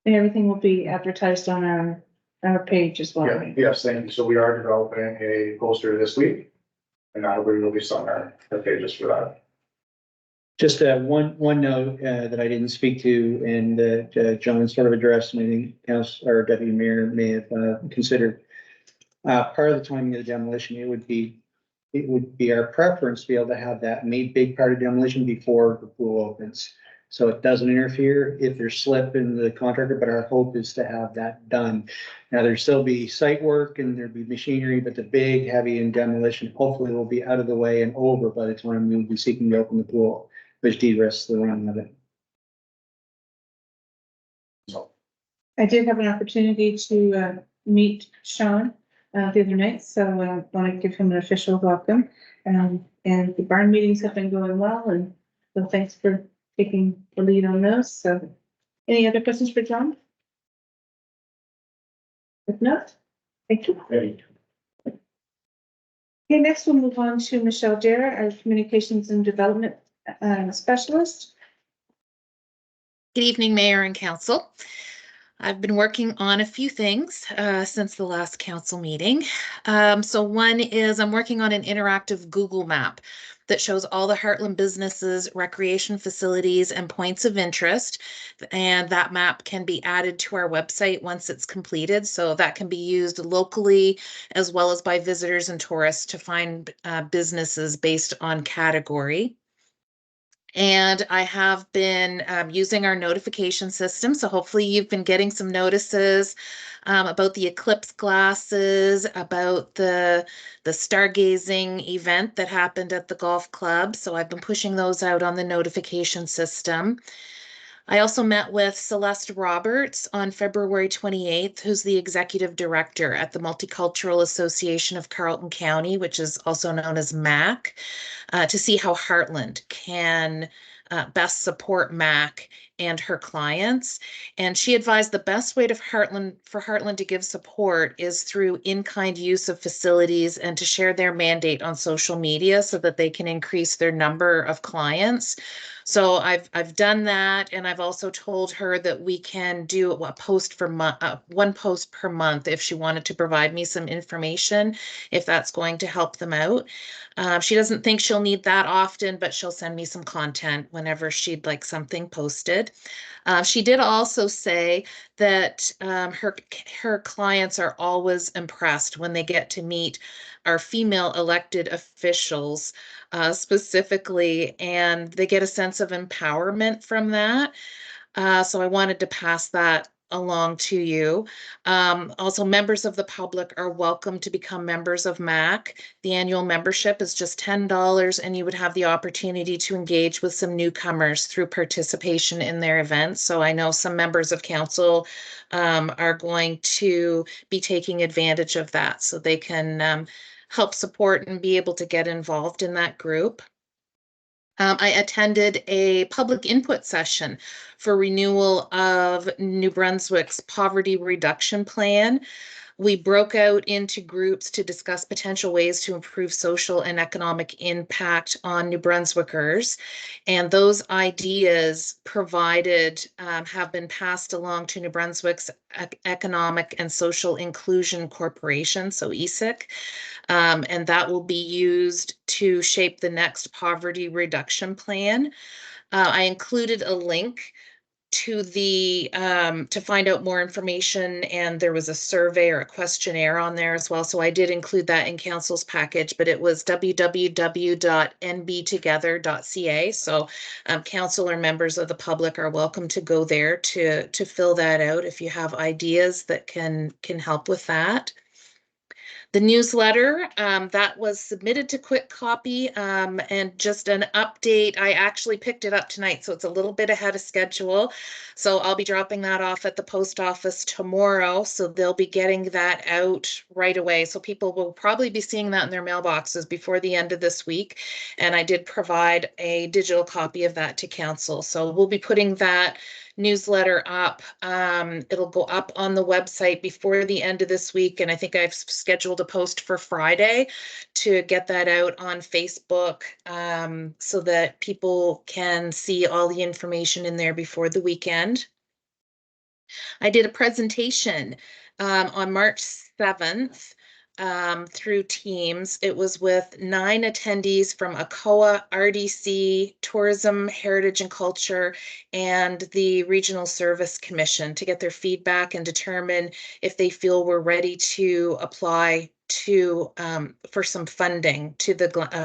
And everything will be advertised on our page as well. Yeah, right? yes, thank you. So we are developing a poster this week, and that will be released on our pages for that. Just one note that I didn't speak to, and that John sort of addressed, and I think Council or Deputy Mayor may have considered. Part of the timing of the demolition, it would be our preference to be able to have that made big part of demolition before the pool opens. So it doesn't interfere if there's slip in the contractor, but our hope is to have that done. Now, there'll still be site work and there'll be machinery, but the big, heavy and demolition hopefully will be out of the way and over by the time we'll be seeking to open the pool, which de-risks the run of it. I did have an opportunity to meet Sean the other night, so I want to give him an official welcome. And the barn meetings have been going well, and so thanks for taking the lead on those. So any other questions for John? If not, thank you. Hey. Okay, next we'll move on to Michelle Derrah, our Communications and Development Specialist. Good evening, Mayor and Council. I've been working on a few things since the last council meeting. So one is I'm working on an interactive Google map that shows all the Hartland businesses, recreation facilities, and points of interest. And that map can be added to our website once it's completed. So that can be used locally as well as by visitors and tourists to find businesses based on category. And I have been using our notification system. So hopefully you've been getting some notices about the eclipse glasses, about the stargazing event that happened at the golf club. So I've been pushing those out on the notification system. I also met with Celeste Roberts on February 28th, who's the executive director at the Multicultural Association of Carleton County, which is also known as MAC, to see how Hartland can best support MAC and her clients. And she advised the best way for Hartland to give support is through in-kind use of facilities and to share their mandate on social media so that they can increase their number of clients. So I've done that, and I've also told her that we can do a post for one post per month if she wanted to provide me some information, if that's going to help them out. She doesn't think she'll need that often, but she'll send me some content whenever she'd like something posted. She did also say that her clients are always impressed when they get to meet our female elected officials specifically, and they get a sense of empowerment from that. So I wanted to pass that along to you. Also, members of the public are welcome to become members of MAC. The annual membership is just $10, and you would have the opportunity to engage with some newcomers through participation in their events. So I know some members of council are going to be taking advantage of that, so they can help support and be able to get involved in that group. I attended a public input session for renewal of New Brunswick's poverty reduction plan. We broke out into groups to discuss potential ways to improve social and economic impact on New Brunswickers. And those ideas provided have been passed along to New Brunswick's Economic and Social Inclusion Corporation, so ESIC. And that will be used to shape the next poverty reduction plan. I included a link to to find out more information, and there was a survey or a questionnaire on there as well. So I did include that in council's package, but it was www.nbtogether.ca. So council or members of the public are welcome to go there to fill that out if you have ideas that can help with that. The newsletter that was submitted to Quick Copy, and just an update. I actually picked it up tonight, so it's a little bit ahead of schedule. So I'll be dropping that off at the post office tomorrow. So they'll be getting that out right away. So people will probably be seeing that in their mailboxes before the end of this week. And I did provide a digital copy of that to council. So we'll be putting that newsletter up. It'll go up on the website before the end of this week, and I think I've scheduled a post for Friday to get that out on Facebook so that people can see all the information in there before the weekend. I did a presentation on March 7th through Teams. It was with 9 attendees from ACOA, RDC, Tourism, Heritage and Culture, and the Regional Service Commission to get their feedback and determine if they feel we're ready to apply to for some funding to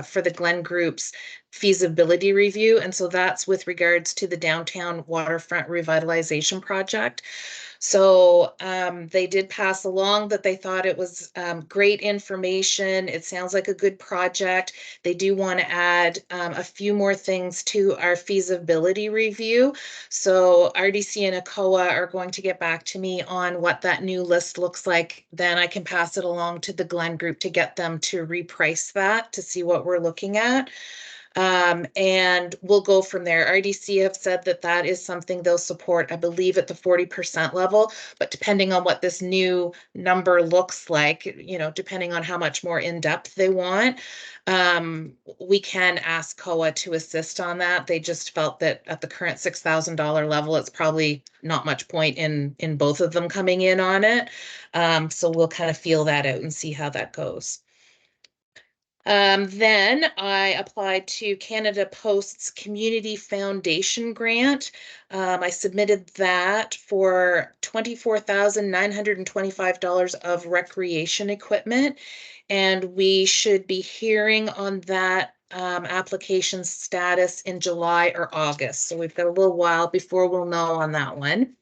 for the Glen Group's feasibility review. And so that's with regards to the downtown waterfront revitalization project. So they did pass along that they thought it was great information. It sounds like a good project. They do want to add a few more things to our feasibility review. So RDC and ACOA are going to get back to me on what that new list looks like. Then I can pass it along to the Glen Group to get them to reprice that to see what we're looking at. And we'll go from there. RDC have said that that is something they'll support, I believe, at the 40% level, but depending on what this new number looks like, you know, depending on how much more in-depth they want, we can ask COA to assist on that. They just felt that at the current $6,000 level, it's probably not much point in both of them coming in on it. So we'll kind of feel that out and see how that goes. Then I applied to Canada Post's Community Foundation Grant. I submitted that for $24,925 of recreation equipment, and we should be hearing on that application status in July or August. So we've got a little while before we'll know on that one.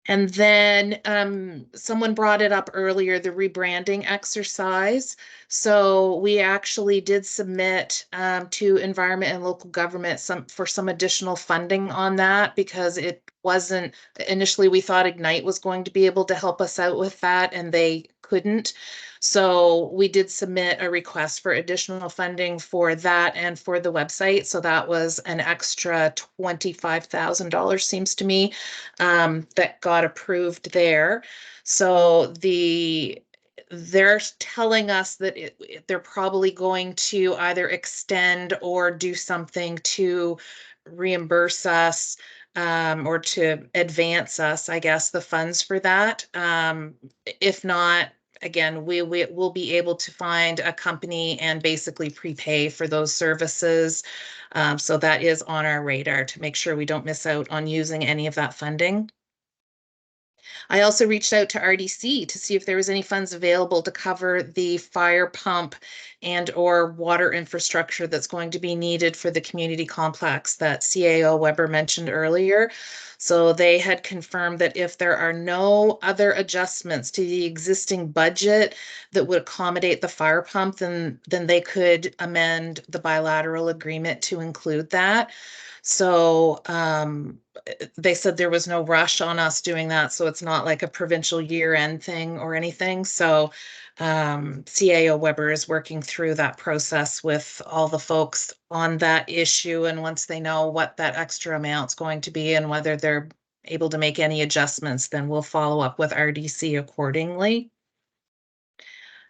And then someone brought it up earlier, the rebranding exercise. So we actually did submit to Environment and Local Government for some additional funding on that, because it wasn't, initially we thought Ignite was going to be able to help us out with that, and they couldn't. So we did submit a request for additional funding for that and for the website. So that was an extra $25,000, seems to me, that got approved there. So they're telling us that they're probably going to either extend or do something to reimburse us or to advance us, I guess, the funds for that. If not, again, we will be able to find a company and basically prepay for those services. So that is on our radar to make sure we don't miss out on using any of that funding. I also reached out to RDC to see if there was any funds available to cover the fire pump and or water infrastructure that's going to be needed for the community complex that CAO Weber mentioned earlier. So they had confirmed that if there are no other adjustments to the existing budget that would accommodate the fire pump, then they could amend the bilateral agreement to include that. So they said there was no rush on us doing that, so it's not like a provincial year-end thing or anything. So CAO Weber is working through that process with all the folks on that issue, and once they know what that extra amount's going to be and whether they're able to make any adjustments, then we'll follow up with RDC accordingly.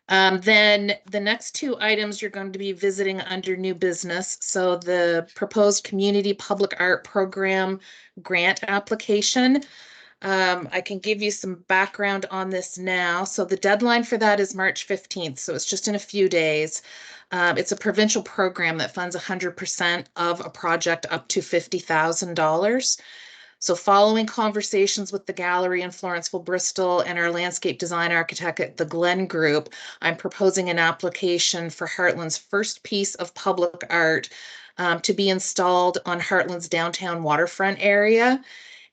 Then the next two items you're going to be visiting under new business. So the proposed community public art program grant application. I can give you some background on this now. So the deadline for that is March 15th. So it's just in a few days. It's a provincial program that funds 100% of a project up to $50,000. So following conversations with the gallery in Florenceville, Bristol, and our landscape design architect at the Glen Group, I'm proposing an application for Hartland's first piece of public art to be installed on Hartland's downtown waterfront area.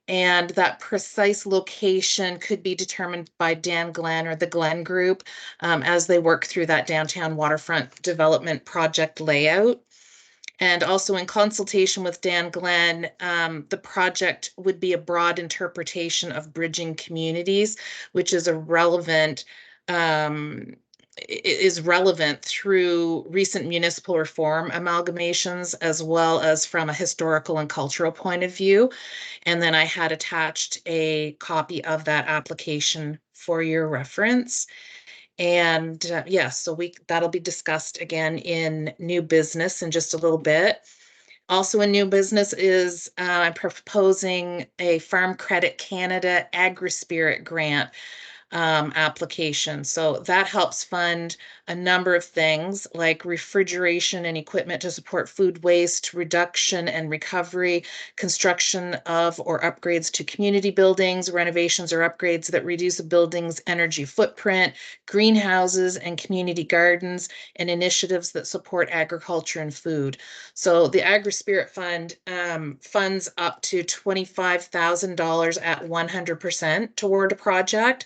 And that precise location could be determined by Dan Glen or the Glen Group as they work through that downtown waterfront development project layout. And also in consultation with Dan Glen, the project would be a broad interpretation of bridging communities, which is relevant through recent municipal reform amalgamations, as well as from a historical and cultural point of view. And then I had attached a copy of that application for your reference. And so that'll be discussed again in new business in just a little bit. Also in new business is I'm proposing a Farm Credit Canada AGRI-SPIRIT grant. application. So that helps fund a number of things like refrigeration and equipment to support food waste reduction and recovery, construction of or upgrades to community buildings, renovations or upgrades that reduce a building's energy footprint, greenhouses and community gardens, and initiatives that support agriculture and food. So the AGRI-SPIRIT Fund funds up to $25,000 at 100% toward a project.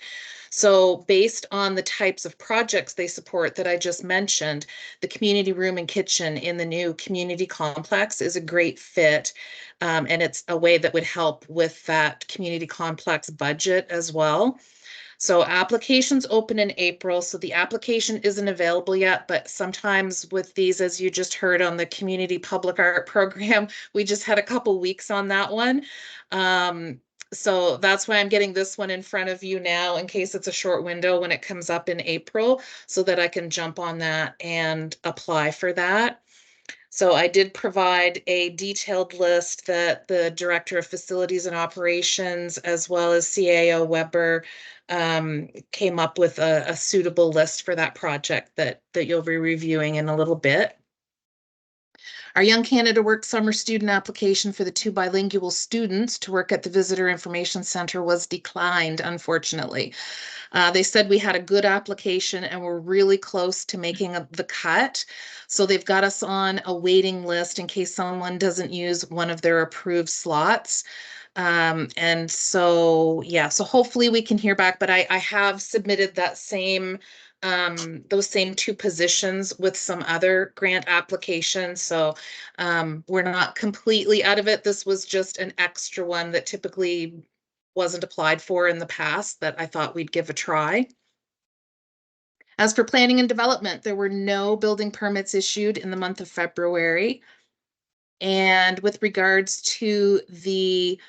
So based on the types of projects they support that I just mentioned, the community room and kitchen in the new community complex is a great fit. And it's a way that would help with that community complex budget as well. So applications open in April. So the application isn't available yet, but sometimes with these, as you just heard on the community public art program, we just had a couple weeks on that one. So that's why I'm getting this one in front of you now in case it's a short window when it comes up in April, so that I can jump on that and apply for that. So I did provide a detailed list that the Director of Facilities and Operations, as well as CAO Weber, came up with a suitable list for that project that you'll be reviewing in a little bit. Our Young Canada Work Summer Student application for the 2 bilingual students to work at the Visitor Information Center was declined, unfortunately. They said we had a good application and we're really close to making the cut. So they've got us on a waiting list in case someone doesn't use one of their approved slots. And so, yeah, so hopefully we can hear back, but I have submitted that same those same 2 positions with some other grant applications. So we're not completely out of it. This was just an extra one that typically wasn't applied for in the past that I thought we'd give a try. As for planning and development, there were no building permits issued in the month of February. And with regards to the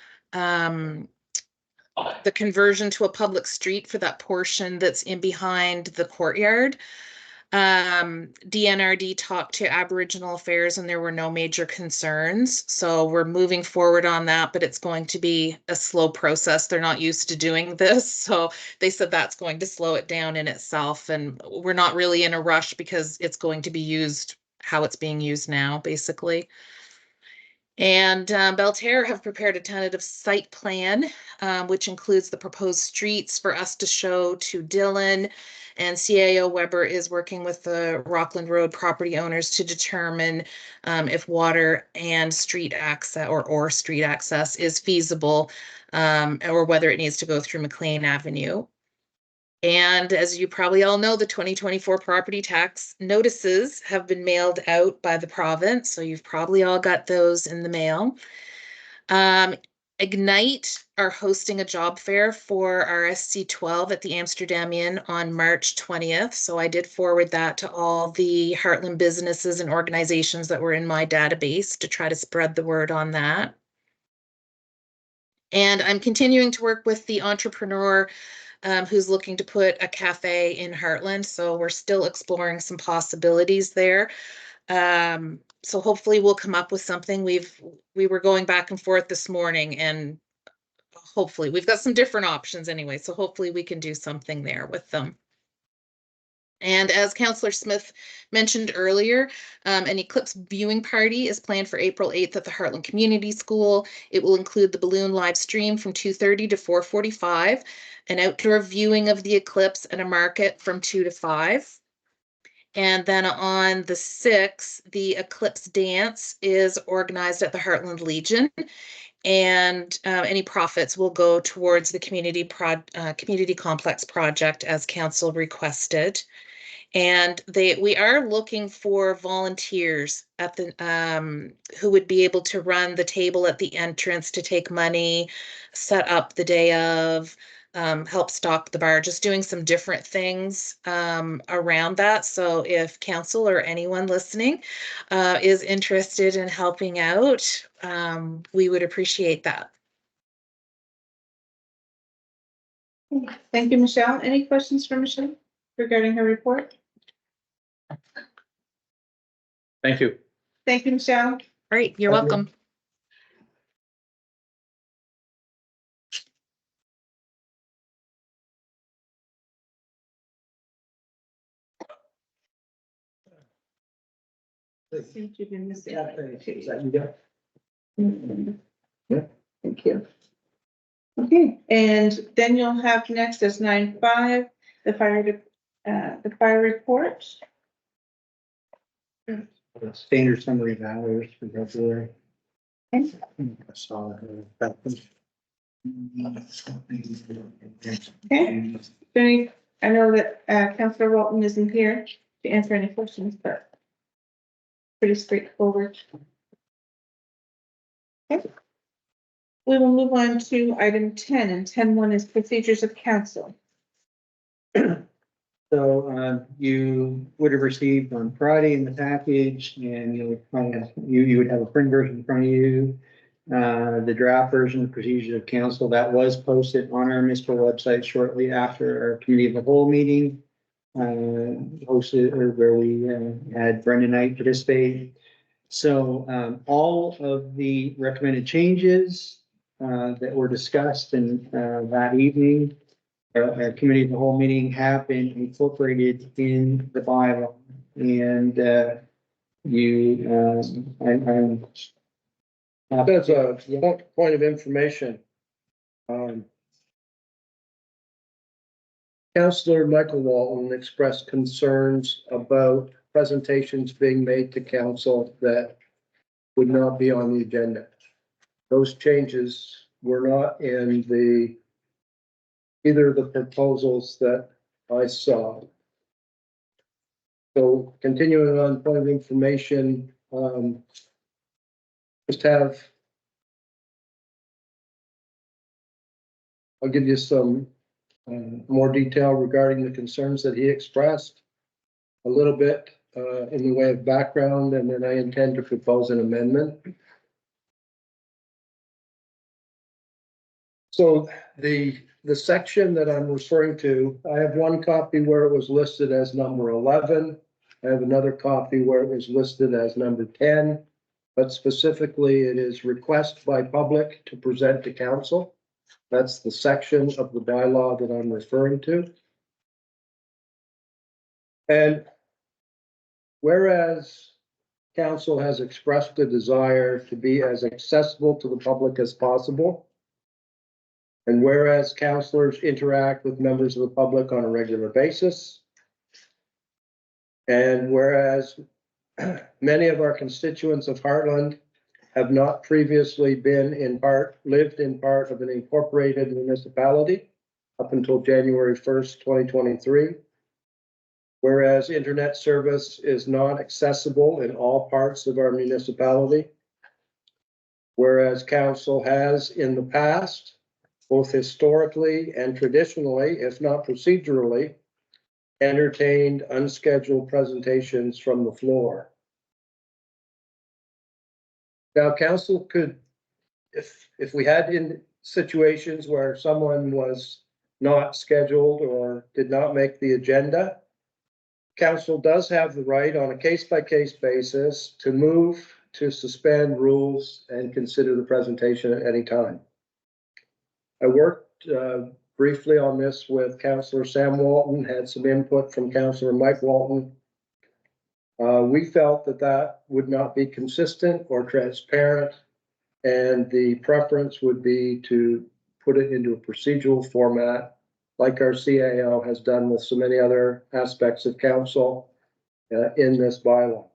conversion to a public street for that portion that's in behind the courtyard, DNRD talked to Aboriginal Affairs and there were no major concerns. So we're moving forward on that, but it's going to be a slow process. They're not used to doing this. So they said that's going to slow it down in itself. And we're not really in a rush because it's going to be used how it's being used now, basically. And Belterre have prepared a tentative site plan, which includes the proposed streets for us to show to Dylan. And CAO Weber is working with the Rockland Road property owners to determine if water and street access or street access is feasible, or whether it needs to go through McLean Avenue. And as you probably all know, the 2024 property tax notices have been mailed out by the province. So you've probably all got those in the mail. Ignite are hosting a job fair for our SC12 at the Amsterdam Inn on March 20th. So I did forward that to all the Hartland businesses and organizations that were in my database to try to spread the word on that. And I'm continuing to work with the entrepreneur who's looking to put a cafe in Hartland. So we're still exploring some possibilities there. So hopefully we'll come up with something. We were going back and forth this morning and hopefully we've got some different options anyway. So hopefully we can do something there with them. And as Councilor Smith mentioned earlier, an eclipse viewing party is planned for April 8th at the Hartland Community School. It will include the balloon live stream from 2:30 to 4:45, an outdoor viewing of the eclipse and a market from 2 to 5. And then on the 6th, the eclipse dance is organized at the Hartland Legion. And any profits will go towards the community complex project as council requested. And we are looking for volunteers at the who would be able to run the table at the entrance to take money, set up the day of, help stock the bar, just doing some different things around that. So if council or anyone listening is interested in helping out, we would appreciate that. Thank you, Michelle. Any questions for Michelle regarding her report? Thank you. Thank you, Michelle. All right, you're welcome. Since you've been missing. Is that you got? Thank you. Okay, and then you'll have next as 9.5, the fire report. Standard summary of hours for February. Okay. I saw that. Okay. Then I know that Councilor Walton isn't here to answer any questions, but pretty straightforward. Okay. We will move on to item 10, and 10.1 is procedures of council. So you would have received on Friday in the package, and you would have a print version in front of you. The draft version of procedures of council that was posted on our municipal website shortly after our committee of the whole meeting. Hosted, or where we had Brendan Knight participate. So all of the recommended changes that were discussed in that evening, our committee of the whole meeting, have been incorporated in the bylaw. And That's a point of information. Councilor Michael Walton expressed concerns about presentations being made to council that would not be on the agenda. Those changes were not in either of the proposals that I saw. So continuing on point of information, I'll give you some more detail regarding the concerns that he expressed, a little bit in the way of background, and then I intend to propose an amendment. So the section that I'm referring to, I have one copy where it was listed as number 11. I have another copy where it was listed as number 10, but specifically it is request by public to present to council. That's the section of the bylaw that I'm referring to. And whereas council has expressed a desire to be as accessible to the public as possible, and whereas councillors interact with members of the public on a regular basis, and whereas many of our constituents of Hartland have not previously lived in part of an incorporated municipality up until January 1st, 2023. Whereas internet service is not accessible in all parts of our municipality. Whereas council has in the past, both historically and traditionally, if not procedurally, entertained unscheduled presentations from the floor. Now, council could, if we had in situations where someone was not scheduled or did not make the agenda, council does have the right on a case-by-case basis to move to suspend rules and consider the presentation at any time. I worked briefly on this with Councilor Sam Walton, had some input from Councilor Mike Walton. We felt that would not be consistent or transparent, and the preference would be to put it into a procedural format like our CAO has done with so many other aspects of council in this bylaw.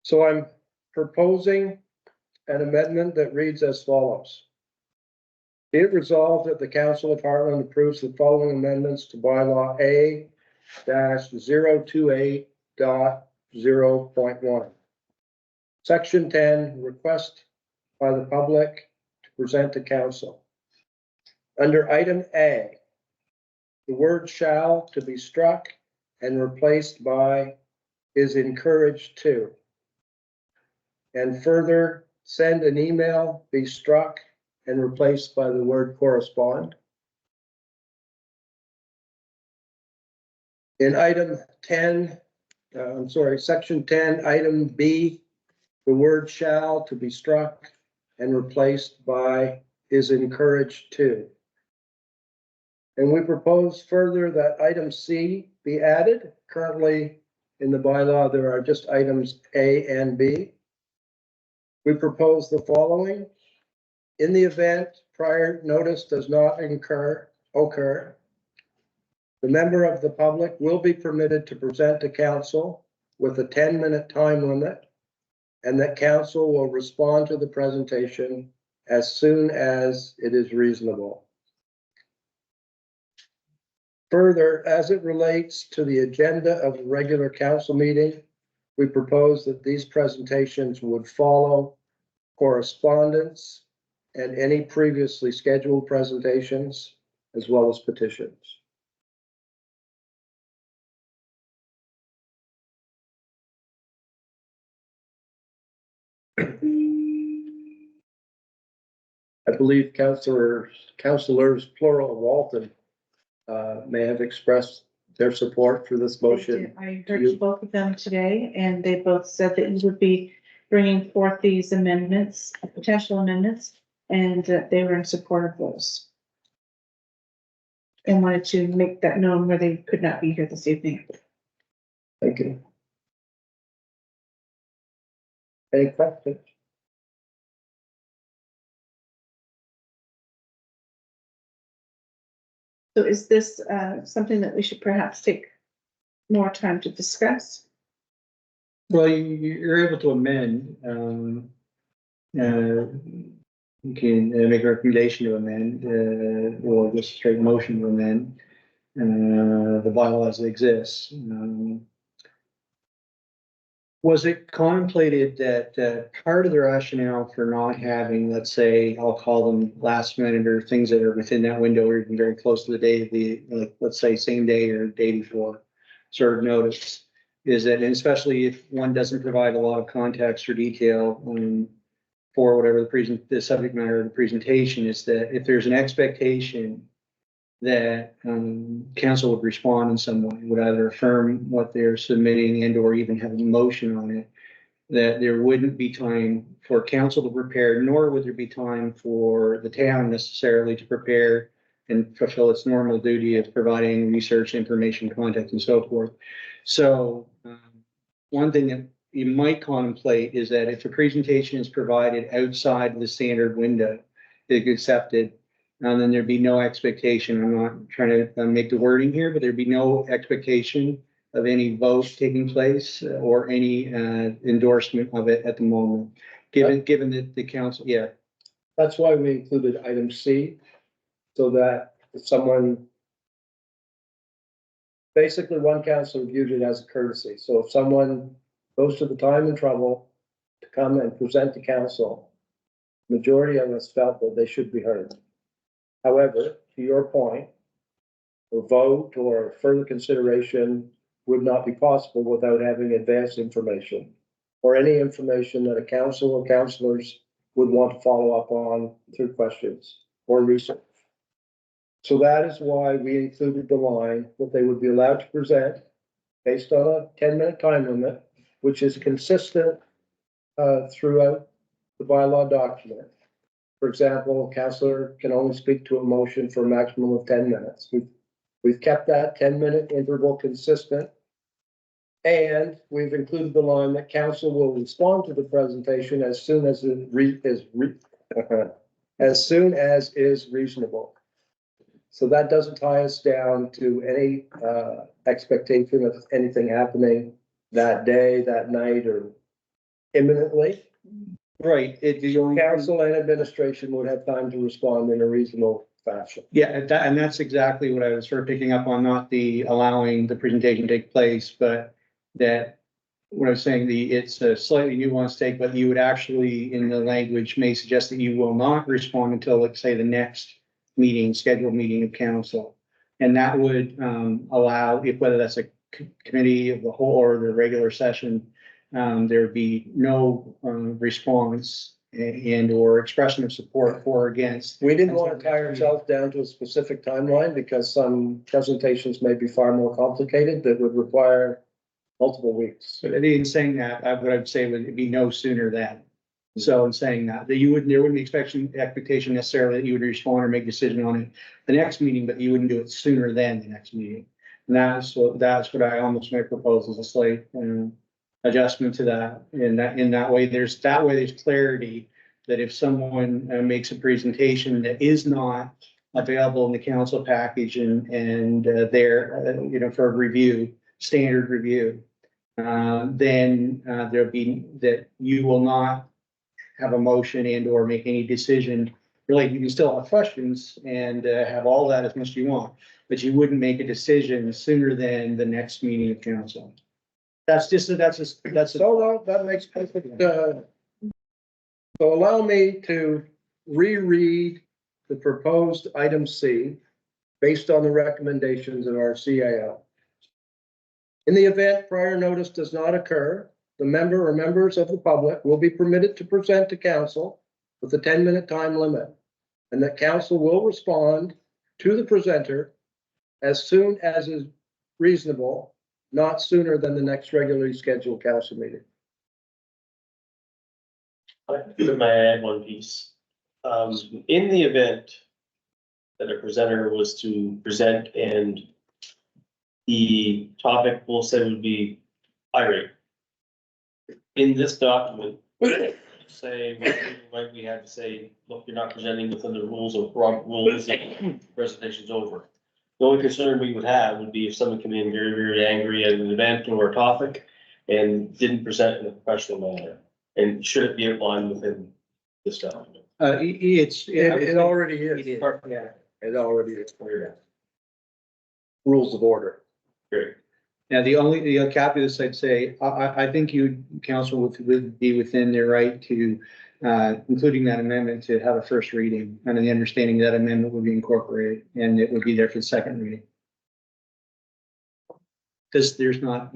So I'm proposing an amendment that reads as follows. Be it resolved that the Council of Hartland approves the following amendments to bylaw A-028.0.1. Section 10, request by the public to present to council. Under item A, the word shall to be struck and replaced by is encouraged to. And further, send an email be struck and replaced by the word correspond. In item 10, section 10, item B, the word shall to be struck and replaced by is encouraged to. And we propose further that item C be added. Currently, in the bylaw, there are just items A and B. We propose the following. In the event prior notice does not occur, the member of the public will be permitted to present to council with a 10-minute time limit, and that council will respond to the presentation as soon as it is reasonable. Further, as it relates to the agenda of the regular council meeting, we propose that these presentations would follow correspondence and any previously scheduled presentations, as well as petitions. I believe councilors plural Walton may have expressed their support for this motion. I heard both of them today, and they both said that you would be bringing forth these amendments, potential amendments, and they were in support of those. And wanted to make that known where they could not be here this evening. Thank you. Any questions? So is this something that we should perhaps take more time to discuss? Well, you're able to amend, you can make a recommendation to amend, or just straight motion to amend, the bylaw as it exists. Was it contemplated that part of the rationale for not having, let's say, I'll call them last minute or things that are within that window or even very close to the day of the, like, let's say same day or day before sort of notice, is that, and especially if one doesn't provide a lot of context or detail for whatever the subject matter of the presentation, is that if there's an expectation that council would respond in some way, would either affirm what they're submitting and or even have a motion on it, that there wouldn't be time for council to prepare, nor would there be time for the town necessarily to prepare and fulfill its normal duty of providing research, information, content, and so forth. So one thing that you might contemplate is that if a presentation is provided outside the standard window, it's accepted. And then there'd be no expectation. I'm not trying to make the wording here, but there'd be no expectation of any vote taking place or any endorsement of it at the moment, given that the council, yeah. That's why we included item C, so that if someone, basically one councilor viewed it as a courtesy. So if someone goes to the time and trouble to come and present to council, majority of us felt that they should be heard. However, to your point, a vote or further consideration would not be possible without having advanced information or any information that a council or councilors would want to follow up on through questions or research. So that is why we included the line that they would be allowed to present based on a 10-minute time limit, which is consistent throughout the bylaw document. For example, a councillor can only speak to a motion for a maximum of 10 minutes. We've kept that 10-minute interval consistent. And we've included the line that council will respond to the presentation as soon as is reasonable. So that doesn't tie us down to any expectation of anything happening that day, that night, or imminently. Right. Council and administration would have time to respond in a reasonable fashion. Yeah, and that's exactly what I was sort of picking up on, not the allowing the presentation to take place, but that what I was saying, it's a slightly nuanced take, but you would actually, in the language, may suggest that you will not respond until, let's say, the next scheduled meeting of council. And that would allow, if whether that's a committee of the whole or the regular session, there'd be no response and or expression of support for or against. We didn't want to tie ourselves down to a specific timeline because some presentations may be far more complicated that would require multiple weeks. But in saying that, what I'd say would be no sooner than. So in saying that there wouldn't be expectation necessarily that you would respond or make a decision on it the next meeting, but you wouldn't do it sooner than the next meeting. And that's what I almost might propose as a slight adjustment to that. In that way, there's clarity that if someone makes a presentation that is not available in the council package and there, for a review, standard review, then there'll be that you will not have a motion and or make any decision. Really, you can still have questions and have all that as much as you want, but you wouldn't make a decision sooner than the next meeting of council. That's So that makes perfect, so allow me to reread the proposed item C based on the recommendations of our CAO. In the event prior notice does not occur, the member or members of the public will be permitted to present to council with a 10-minute time limit, and that council will respond to the presenter as soon as is reasonable, not sooner than the next regularly scheduled council meeting. Could I add one piece? In the event that a presenter was to present and the topic we'll say would be irate. In this document, say, like we had to say, look, you're not presenting within the rules of rules, presentation's over. The only concern we would have would be if someone came in very, very angry at an event or a topic and didn't present in a professional manner. And should it be outlined within this document? It already is. It is, yeah. It already is. Rules of order. Great. Now, the caveat I'd say, I think council would be within their right to, including that amendment, to have a first reading, and the understanding that amendment would be incorporated and it would be there for the second reading. Because there's not,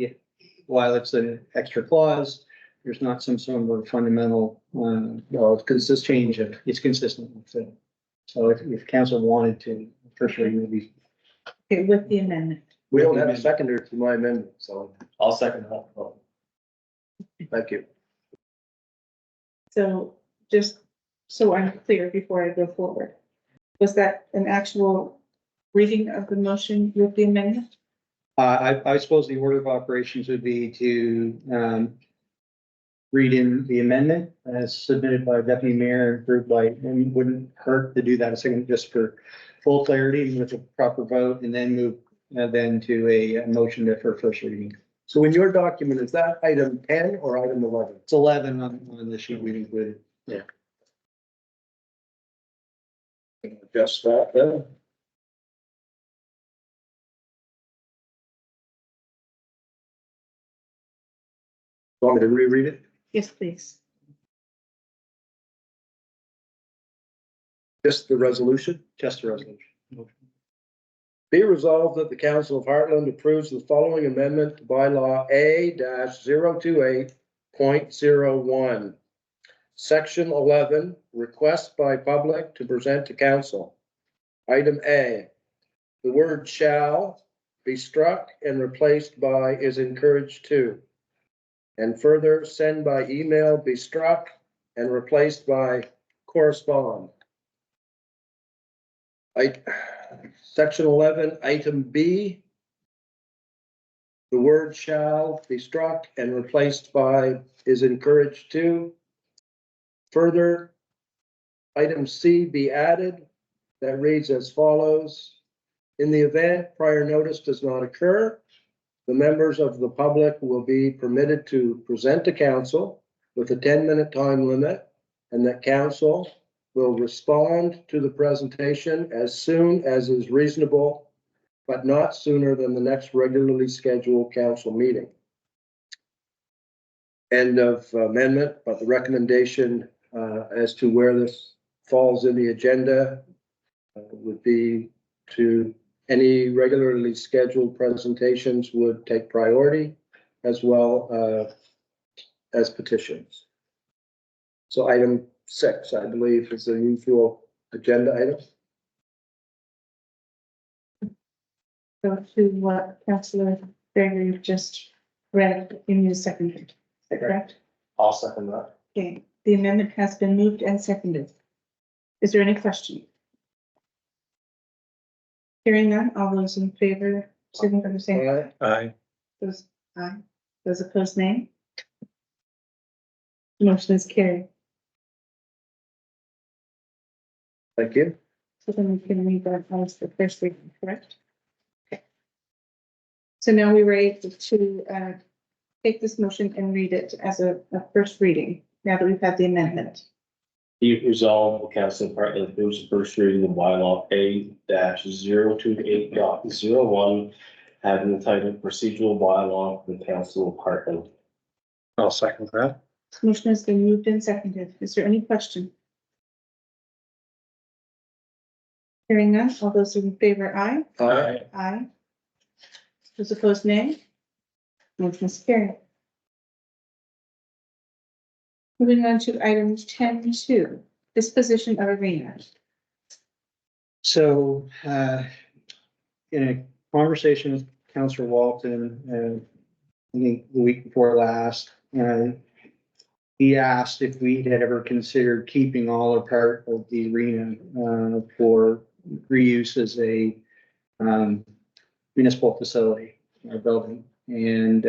while it's an extra clause, there's not some sort of fundamental, it's consistent change of, it's consistent with it. So if council wanted to, first reading would be. Okay, with the amendment. We don't have a seconder to my amendment, so I'll second that. thank you. So just so I'm clear before I go forward, was that an actual reading of the motion with the amendment? I suppose the order of operations would be to read in the amendment as submitted by Deputy Mayor and approved by, and it wouldn't hurt to do that a second, just for full clarity with a proper vote, and then move then to a motion for first reading. So in your document, is that item 10 or item 11? It's 11 on the sheet we included. Yeah. Just that then. Want me to reread it? Yes, please. Just the resolution? Just a resolution. Be resolved that the Council of Hartland approves the following amendment to bylaw A-028.01. Section 11, request by public to present to council. Item A, the word shall be struck and replaced by is encouraged to. And further, send by email be struck and replaced by correspond. Section 11, item B, the word shall be struck and replaced by is encouraged to. Further, item C be added, that reads as follows. In the event prior notice does not occur, the members of the public will be permitted to present to council with a 10-minute time limit, and that council will respond to the presentation as soon as is reasonable, but not sooner than the next regularly scheduled council meeting. End of amendment, but the recommendation as to where this falls in the agenda would be to any regularly scheduled presentations would take priority, as well as petitions. So item 6, I believe, is the usual agenda item. Go to what Councilor Fairgrieve just read in his second. Is that correct? I'll second that. Okay, the amendment has been moved and seconded. Is there any question? Hearing none, all those in favor signify by saying aye. Aye. Those, aye. Those opposed, nay. Motion is carried. Thank you. So then we can read that as the first reading, correct? Okay. So now we're ready to take this motion and read it as a first reading, now that we've had the amendment. Be it resolved, the Council of Hartland approves the first reading of bylaw A-028.01, having the title procedural bylaw for the Council of Hartland. I'll second that. This motion has been moved and seconded. Is there any question? Hearing none, all those in favor, aye. Aye. Aye. Those opposed, nay. Motion is carried. Moving on to item 10.2, disposition of arena. So, in a conversation with Councilor Walton, I think the week before last, he asked if we had ever considered keeping all or part of the arena, for reuse as a, municipal facility or building. And,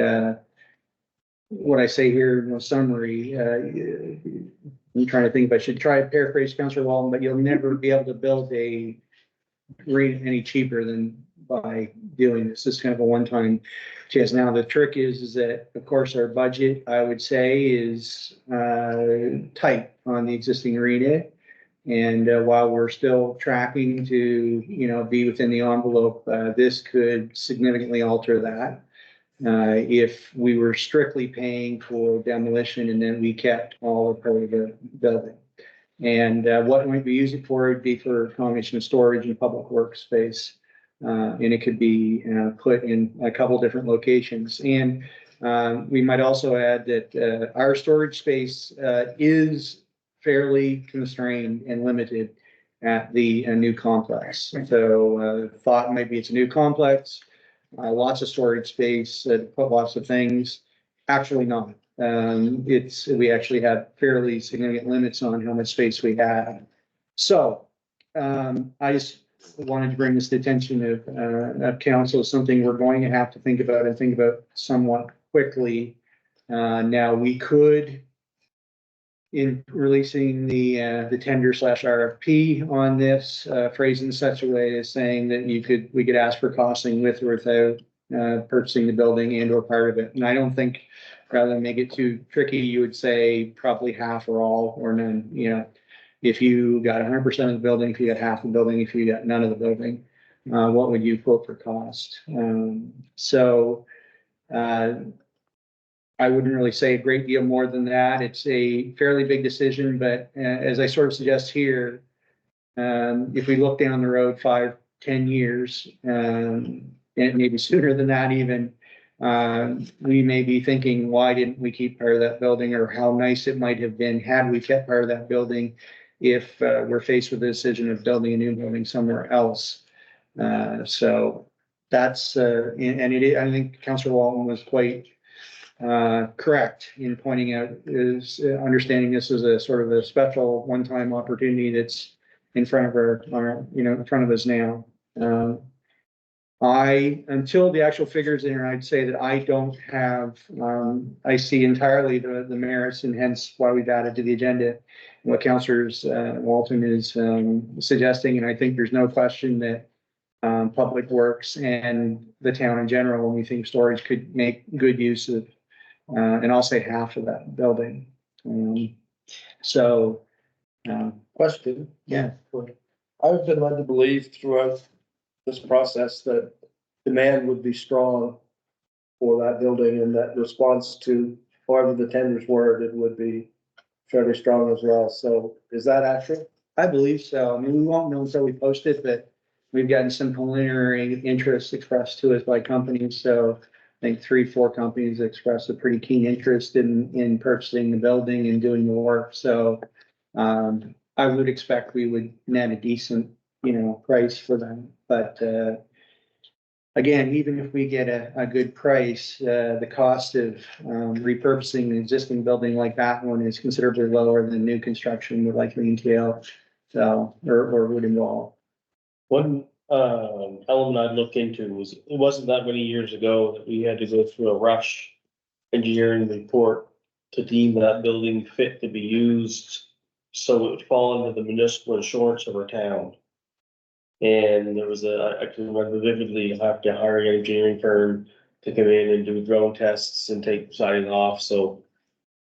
what I say here in the summary, I'm trying to think if I should try to paraphrase Councilor Walton, but you'll never be able to build a arena any cheaper than by doing this. This is kind of a one-time chance. Now, the trick is that, of course, our budget, I would say, is tight on the existing arena. And while we're still tracking to, be within the envelope, this could significantly alter that. If we were strictly paying for demolition and then we kept all of part of the building. And what might we use it for would be for a combination of storage and public workspace. And it could be put in a couple different locations. And we might also add that our storage space is fairly constrained and limited at the new complex. So thought maybe it's a new complex. Lots of storage space, put lots of things. Actually not. We actually have fairly significant limits on how much space we have. So I just wanted to bring this to the attention of council, something we're going to have to think about and think about somewhat quickly. Now we could, in releasing the tender / RFP on this, phrase in such a way as saying that we could ask for costing with or without purchasing the building and or part of it. And I don't think, rather than make it too tricky, you would say probably half or all or none. If you got 100% of the building, if you got half the building, if you got none of the building, what would you quote for cost? I wouldn't really say a great deal more than that. It's a fairly big decision, but as I sort of suggest here, if we look down the road 5-10 years, and maybe sooner than that even, we may be thinking, why didn't we keep part of that building, or how nice it might have been had we kept part of that building if we're faced with the decision of building a new building somewhere else. So that's, I think Councilor Walton was quite correct in pointing out is understanding this as a sort of a special one-time opportunity that's in front of in front of us now. Until the actual figures in here, I'd say that I don't have, I see entirely the merits, and hence why we've added to the agenda what Councilor Walton is suggesting. And I think there's no question that Public Works and the town in general, when we think storage, could make good use of, and I'll say half of that building. Question. Yeah. I've been led to believe throughout this process that demand would be strong for that building, and that response to however the tenders were, it would be fairly strong as well. So is that accurate? I believe so. I mean, we won't know until we post it, but we've gotten some preliminary interest expressed to us by companies. So I think 3-4 companies expressed a pretty keen interest in purchasing the building and doing the work. So I would expect we would net a decent, price for them. But again, even if we get a good price, the cost of repurposing an existing building like that one is considerably lower than new construction would likely entail. So, or would involve. One element I'd look into was, it wasn't that many years ago that we had to go through a rush engineering report to deem that building fit to be used, so it would fall under the municipal insurance of our town. And there was I can remember vividly, have to hire an engineering firm to come in and do drone tests and take siding off, so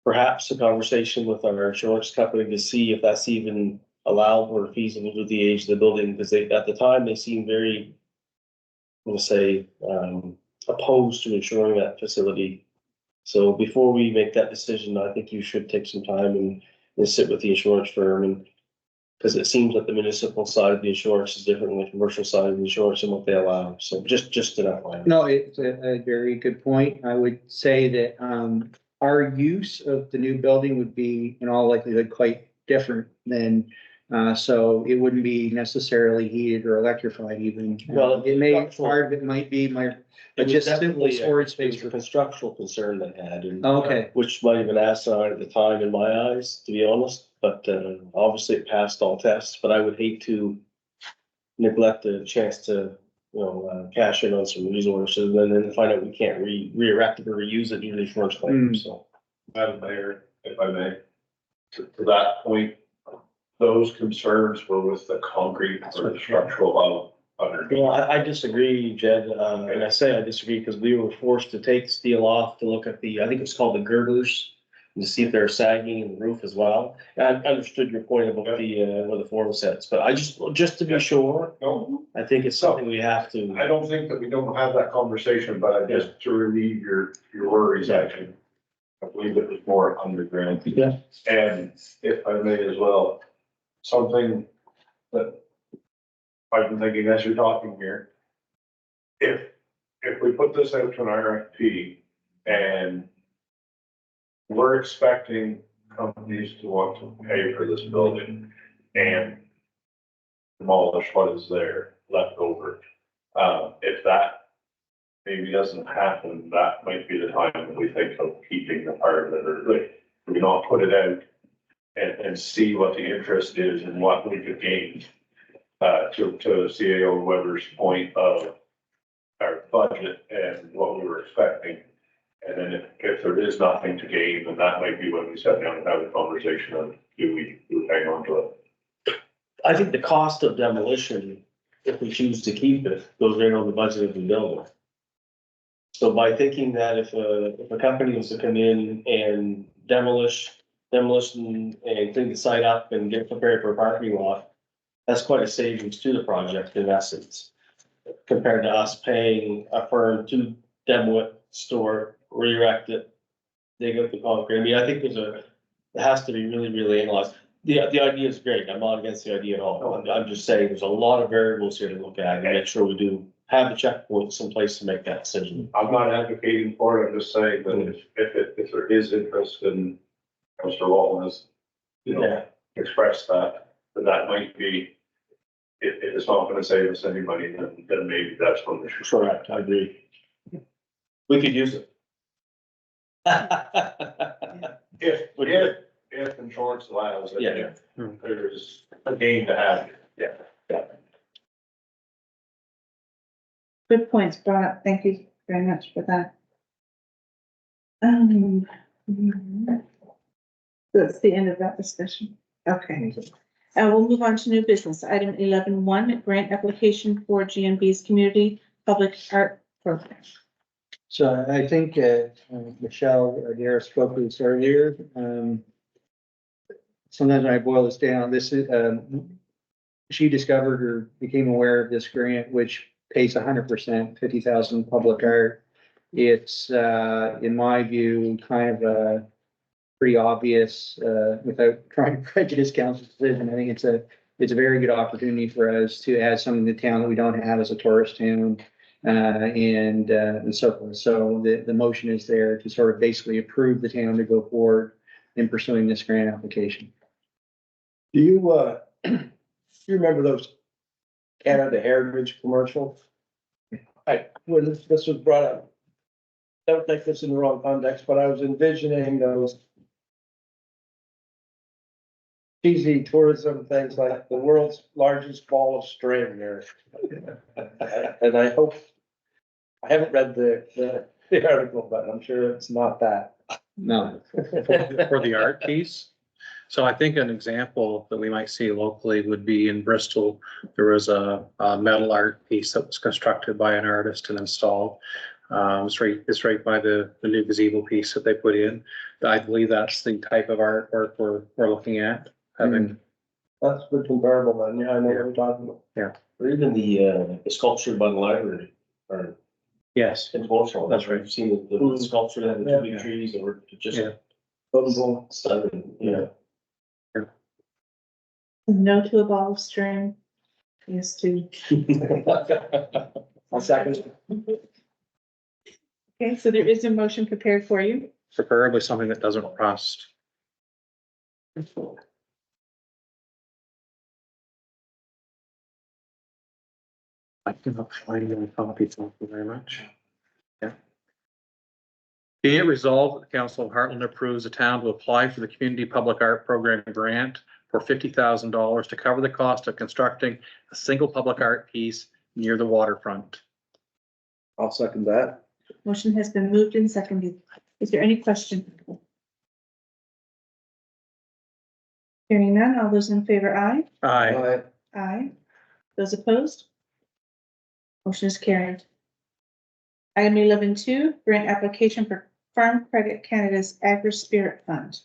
perhaps a conversation with our insurance company to see if that's even allowable or feasible with the age of the building, because they, at the time, they seemed very, we'll say, opposed to insuring that facility. So before we make that decision, I think you should take some time and sit with the insurance firm, and because it seems that the municipal side of the insurance is different than the commercial side of the insurance and what they allow. So just to that point. No, it's a very good point. I would say that, our use of the new building would be in all likelihood quite different than, so it wouldn't be necessarily heated or electrified even. Well, It may, structural- part of it might be my, It but was just simple definitely storage It space was a for. constructural concern they had, and Okay, which might have been asinine at the time in my eyes, to be honest, but obviously it passed all tests, but I would hate to neglect the chance to, cash in on some resources and then find out we can't re-erect it or reuse it due to insurance claims, so. Madam Mayor, if I may, to that point, those concerns were with the concrete or the structural underneath. Well, I disagree, Jed, and I say I disagree because we were forced to take steel off to look at I think it's called the girders, and to see if they're sagging in the roof as well. And I understood your point about where the form sets, but I just to be sure, No, I think it's something we have to. I don't think that we don't have that conversation, but I just to relieve your worries, actually. I believe it was more underground. Yeah. And if I may as well, something that I've been thinking as you're talking here. If we put this out to an RFP and we're expecting companies to want to pay for this building and demolish what is there left over. If that maybe doesn't happen, that might be the time that we think of keeping the part that are like, we not put it out and see what the interest is and what we could gain. To CAO Weber's point of our budget and what we were expecting. And then if there is nothing to gain, then that might be when we sit down and have a conversation of do we hang on to it? I think the cost of demolition, if we choose to keep it, goes right on the budget of the building. So by thinking that if a company was to come in and demolition and clean the site up and get prepared for a parking lot, that's quite a savings to the project in essence, compared to us paying a firm to demo it, store, re-erect it, dig up the concrete. I mean, I think it has to be really, really analyzed. The idea is great. I'm not against the idea at all. I'm just saying there's a lot of variables here to look at and make sure we do have the checkpoints someplace to make that decision. I'm not advocating for it, I'm just saying that if there is interest in Councilor Walton has, expressed that might be, if it's not gonna save us any money, then maybe that's when we should. Correct, I agree. We could use it. If insurance allows it. Yeah. There's a gain to have. Yeah. Good points brought up. Thank you very much for that. That's the end of that discussion. Okay. We'll move on to new business. Item 11.1, grant application for GNB's community public art program. so I think, Michelle or Derrah spoke to this earlier. Sometimes when I boil this down, this is, she discovered or became aware of this grant, which pays 100%, 50,000 public art. It's, in my view, kind of a pretty obvious, without trying to prejudice council's decision. I think it's a very good opportunity for us to add something to town that we don't have as a tourist town, and so forth. So the motion is there to sort of basically approve the town to go forward in pursuing this grant application. Do you, do you remember those Canada Heritage commercials? When this was brought up, don't take this in the wrong context, but I was envisioning those cheesy tourism things like the world's largest ball of string or. And I hope, I haven't read the article, but I'm sure it's not that. No. For the art piece. So I think an example that we might see locally would be in Bristol. There was a metal art piece that was constructed by an artist and installed. It's right by the new gazebo piece that they put in. I believe that's the type of artwork we're looking at having. That's good comparable then, yeah, I know what you're talking about. Or even the sculpture by the library, or Yes, in Warsaw. That's right. You've seen the sculpture that had the two big trees that were just Yeah. stunning, yeah. No to a ball of string. Yes to. I'll second. Okay, so there is a motion prepared for you. preferably something that doesn't rust. I cannot find any copies. Thank you very much. Yeah. Be it resolved that the Council of Hartland approves the town to apply for the Community Public Art Program grant for $50,000 to cover the cost of constructing a single public art piece near the waterfront. I'll second that. Motion has been moved and seconded. Is there any question? Hearing none, all those in favor, aye. Aye. Aye. Those opposed? Motion is carried. Item 11.2, grant application for Farm Credit Canada's AGRI-SPIRIT Fund.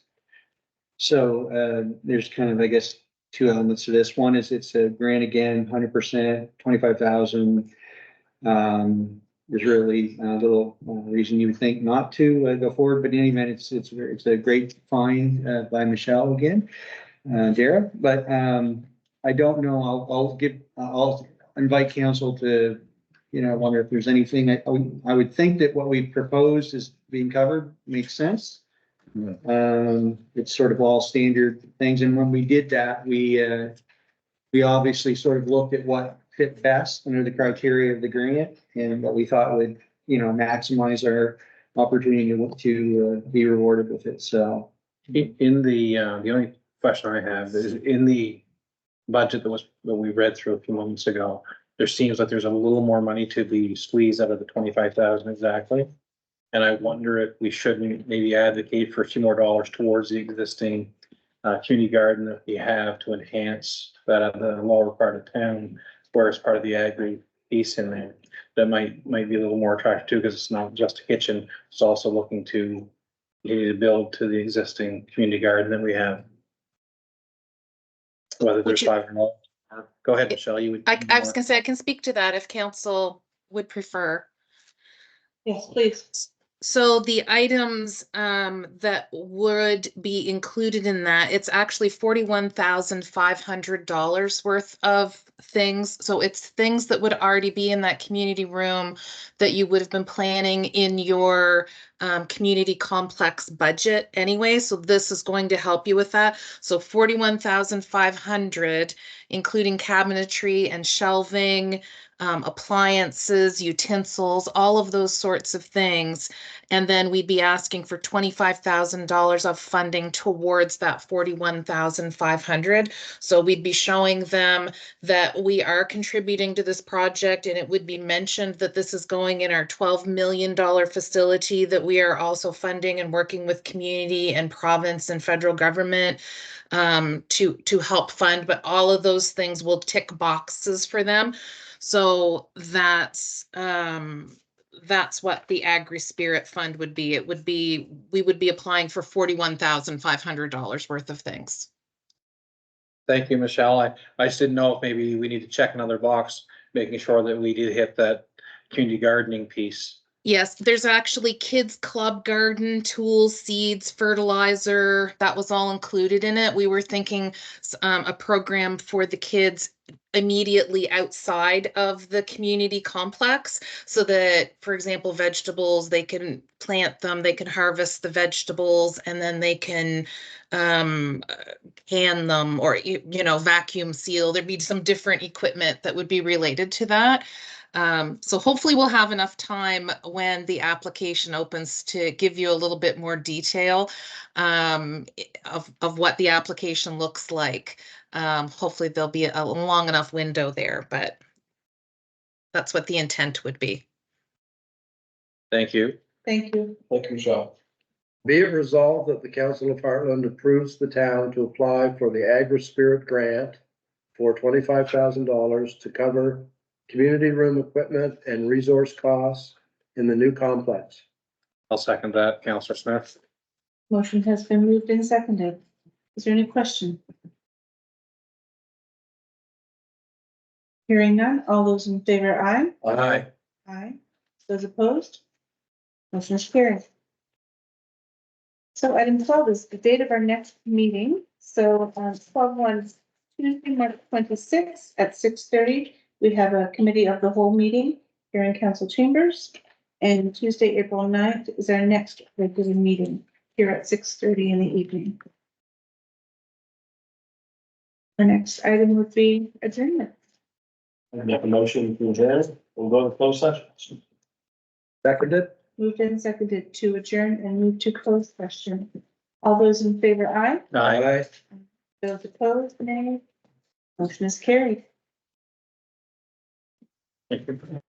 So there's kind of, I guess, two elements to this. One is it's a grant again, 100%, 25,000. There's really a little reason you would think not to go forward, but in any event, it's a great find by Michelle again, Derrah. But I don't know. I'll invite council to, wonder if there's anything. I would think that what we proposed is being covered makes sense. It's sort of all standard things, and when we did that, we obviously sort of looked at what fit best under the criteria of the grant and what we thought would, maximize our opportunity to be rewarded with it. So In the only question I have is in the budget that we read through a few moments ago, there seems like there's a little more money to be squeezed out of the 25,000 exactly. And I wonder if we shouldn't maybe advocate for a few more dollars towards the existing community garden that we have to enhance that at the lower part of town, where it's part of the agri piece in there. That might be a little more attractive too, because it's not just a kitchen, it's also looking to build to the existing community garden that we have. Whether there's five or not. Go ahead, Michelle, you would. I was gonna say, I can speak to that if council would prefer. Yes, please. So the items that would be included in that, it's actually $41,500 worth of things. So it's things that would already be in that community room that you would have been planning in your community complex budget anyway. So this is going to help you with that. So 41,500, including cabinetry and shelving, appliances, utensils, all of those sorts of things. And then we'd be asking for $25,000 of funding towards that 41,500. So we'd be showing them that we are contributing to this project, and it would be mentioned that this is going in our $12 million facility that we are also funding and working with community and province and federal government to help fund. But all of those things will tick boxes for them. So that's what the AGRI-SPIRIT Fund would be. We would be applying for $41,500 worth of things. Thank you, Michelle. I just didn't know if maybe we need to check another box, making sure that we did hit that community gardening piece. Yes, there's actually kids club garden, tools, seeds, fertilizer. That was all included in it. We were thinking a program for the kids immediately outside of the community complex, so that, for example, vegetables, they can plant them, they can harvest the vegetables, and then they can can them or vacuum seal. There'd be some different equipment that would be related to that. So hopefully we'll have enough time when the application opens to give you a little bit more detail of what the application looks like. Hopefully there'll be a long enough window there, but that's what the intent would be. Thank you. Thank you. Thank you, Michelle. Be it resolved that the Council of Hartland approves the town to apply for the AGRI-SPIRIT grant for $25,000 to cover community room equipment and resource costs in the new complex. I'll second that, Councilor Smith. Motion has been moved and seconded. Is there any question? Hearing none, all those in favor, aye? Aye. Aye. Those opposed? Motion is carried. So item 12 is the date of our next meeting. So 12/1, Tuesday, March 26th at 6:30, we have a committee of the whole meeting here in council chambers. And Tuesday, April 9th is our next regular meeting here at 6:30 in the evening. Our next item would be adjournment. I make a motion to adjourn. We'll go to closed session. Seconded? Moved and seconded to adjourn and move to closed session. All those in favor, aye? Aye. Those opposed, nay. Motion is carried. Thank you.